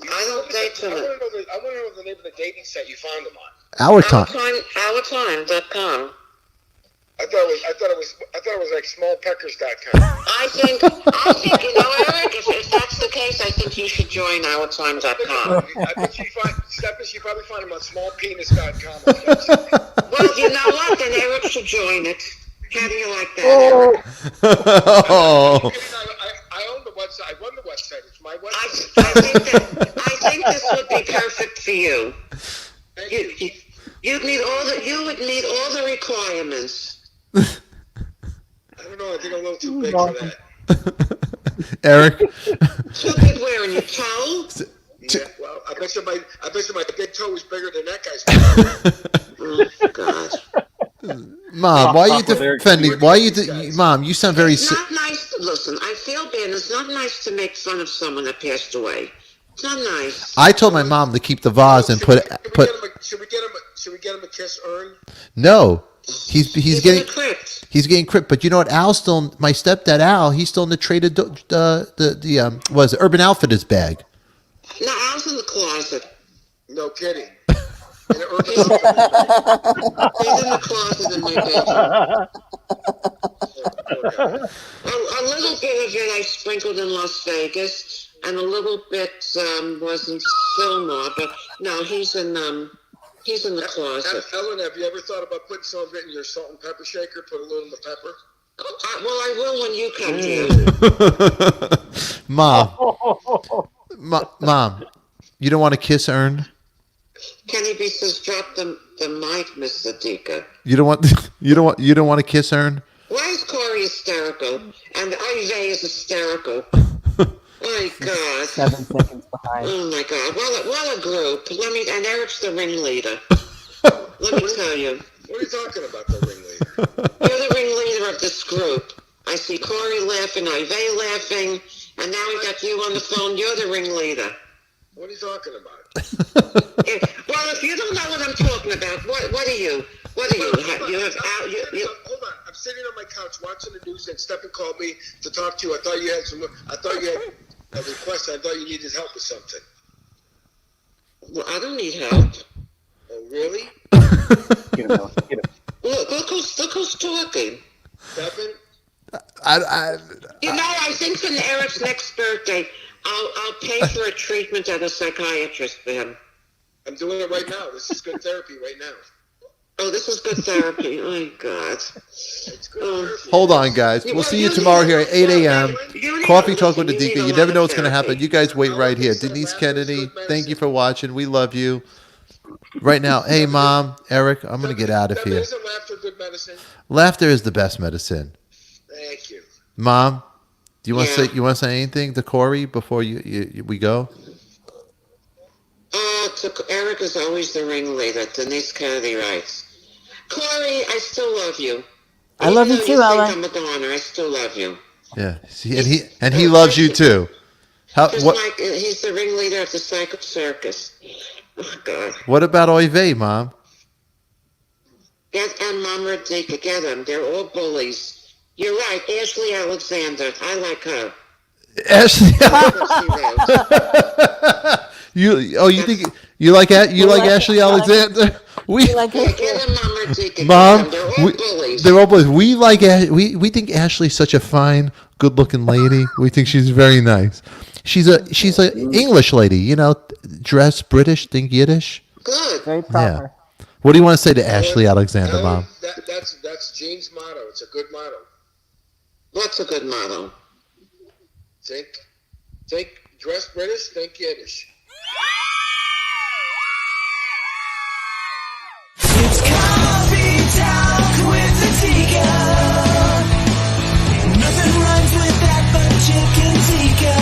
I don't date too much. I want to know the name of the dating site you found him on. Our time. OurTime.com. I thought it was like smallpeckers.com. I think you know, Eric, if that's the case, I think you should join OurTime.com. I bet she probably find him on smallpenis.com. Well, you know what? Then Eric should join it. How do you like that, Eric? Oh. I own the website. I run the website. It's my website. I think this would be perfect for you. You would meet all the requirements. I don't know. I think I'm a little too big for that. Eric. Too big wearing your toe? Yeah, well, I bet you my big toe is bigger than that guy's. Oh, God. Mom, why are you defending? Mom, you sound very. It's not nice. Listen, I feel bad. It's not nice to make fun of someone that passed away. It's not nice. I told my mom to keep the vase and put. Should we get him a kiss urn? No, he's getting. In the crypt. He's getting crypt, but you know what? My stepdad Al, he's still in the traded the Urban Outfitters bag. No, Al's in the closet. No kidding. He's in the closet in my bedroom. A little bit of it I sprinkled in Las Vegas, and a little bit was in Fillmore. But no, he's in the closet. Ellen, have you ever thought about putting some of it in your salt and pepper shaker? Put a little in the pepper. Well, I will when you come here. Mom, you don't want a kiss urn? Kenny B says, "Drop the mic, Miss ADIKA." You don't want a kiss urn? Why is Corey hysterical? And Ivey is hysterical. My God. 7 seconds behind. Oh my God. Well, a group. And Eric's the ringleader. Let me tell you. What are you talking about, the ringleader? You're the ringleader of this group. I see Corey laughing, Ivey laughing, and now we got you on the phone. You're the ringleader. What are you talking about? Well, if you don't know what I'm talking about, what are you? What are you? Hold on. I'm sitting on my couch watching the news, and Stephen called me to talk to you. I thought you had a request. I thought you needed help with something. Well, I don't need help. Oh, really? Get him. Look who's talking. Stephen? I think for Eric's next birthday, I'll pay for a treatment at a psychiatrist for him. I'm doing it right now. This is good therapy right now. Oh, this is good therapy. Oh, my God. It's good therapy. Hold on, guys. We'll see you tomorrow here at 8 a.m. Coffee Talk with ADIKA. You never know what's going to happen. You guys wait right here. Denise Kennedy, thank you for watching. We love you. Right now, hey, Mom, Eric, I'm going to get out of here. Isn't laughter good medicine? Laughter is the best medicine. Thank you. Mom, do you want to say anything to Corey before we go? Eric is always the ringleader. Denise Kennedy writes, Corey, I still love you. I love you too, Ella. I'm a goner. I still love you. Yeah, see, and he loves you too. He's the ringleader of the Psycho Circus. Oh, God. What about Oive, Mom? And Mama Dika, get them. They're all bullies. You're right. Ashley Alexander. I like her. Ashley. You think you like Ashley Alexander? We Get them, Mama Dika. Mom, They're all bullies. they're all bullies. We think Ashley's such a fine, good-looking lady. We think she's very nice. She's an English lady, dress British, think Yiddish. Good. Very proper. Yeah. What do you want to say to Ashley Alexander, Mom? That's Jean's motto. It's a good motto. What's a good motto? Think dress British, think Yiddish. It's Coffee Talk with ADIKA. Nothing rhymes with that but chicken tikka.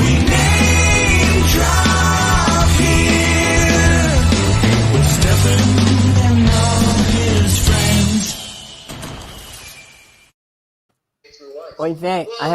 We name drop here with Stephen and all his friends. Oive, I have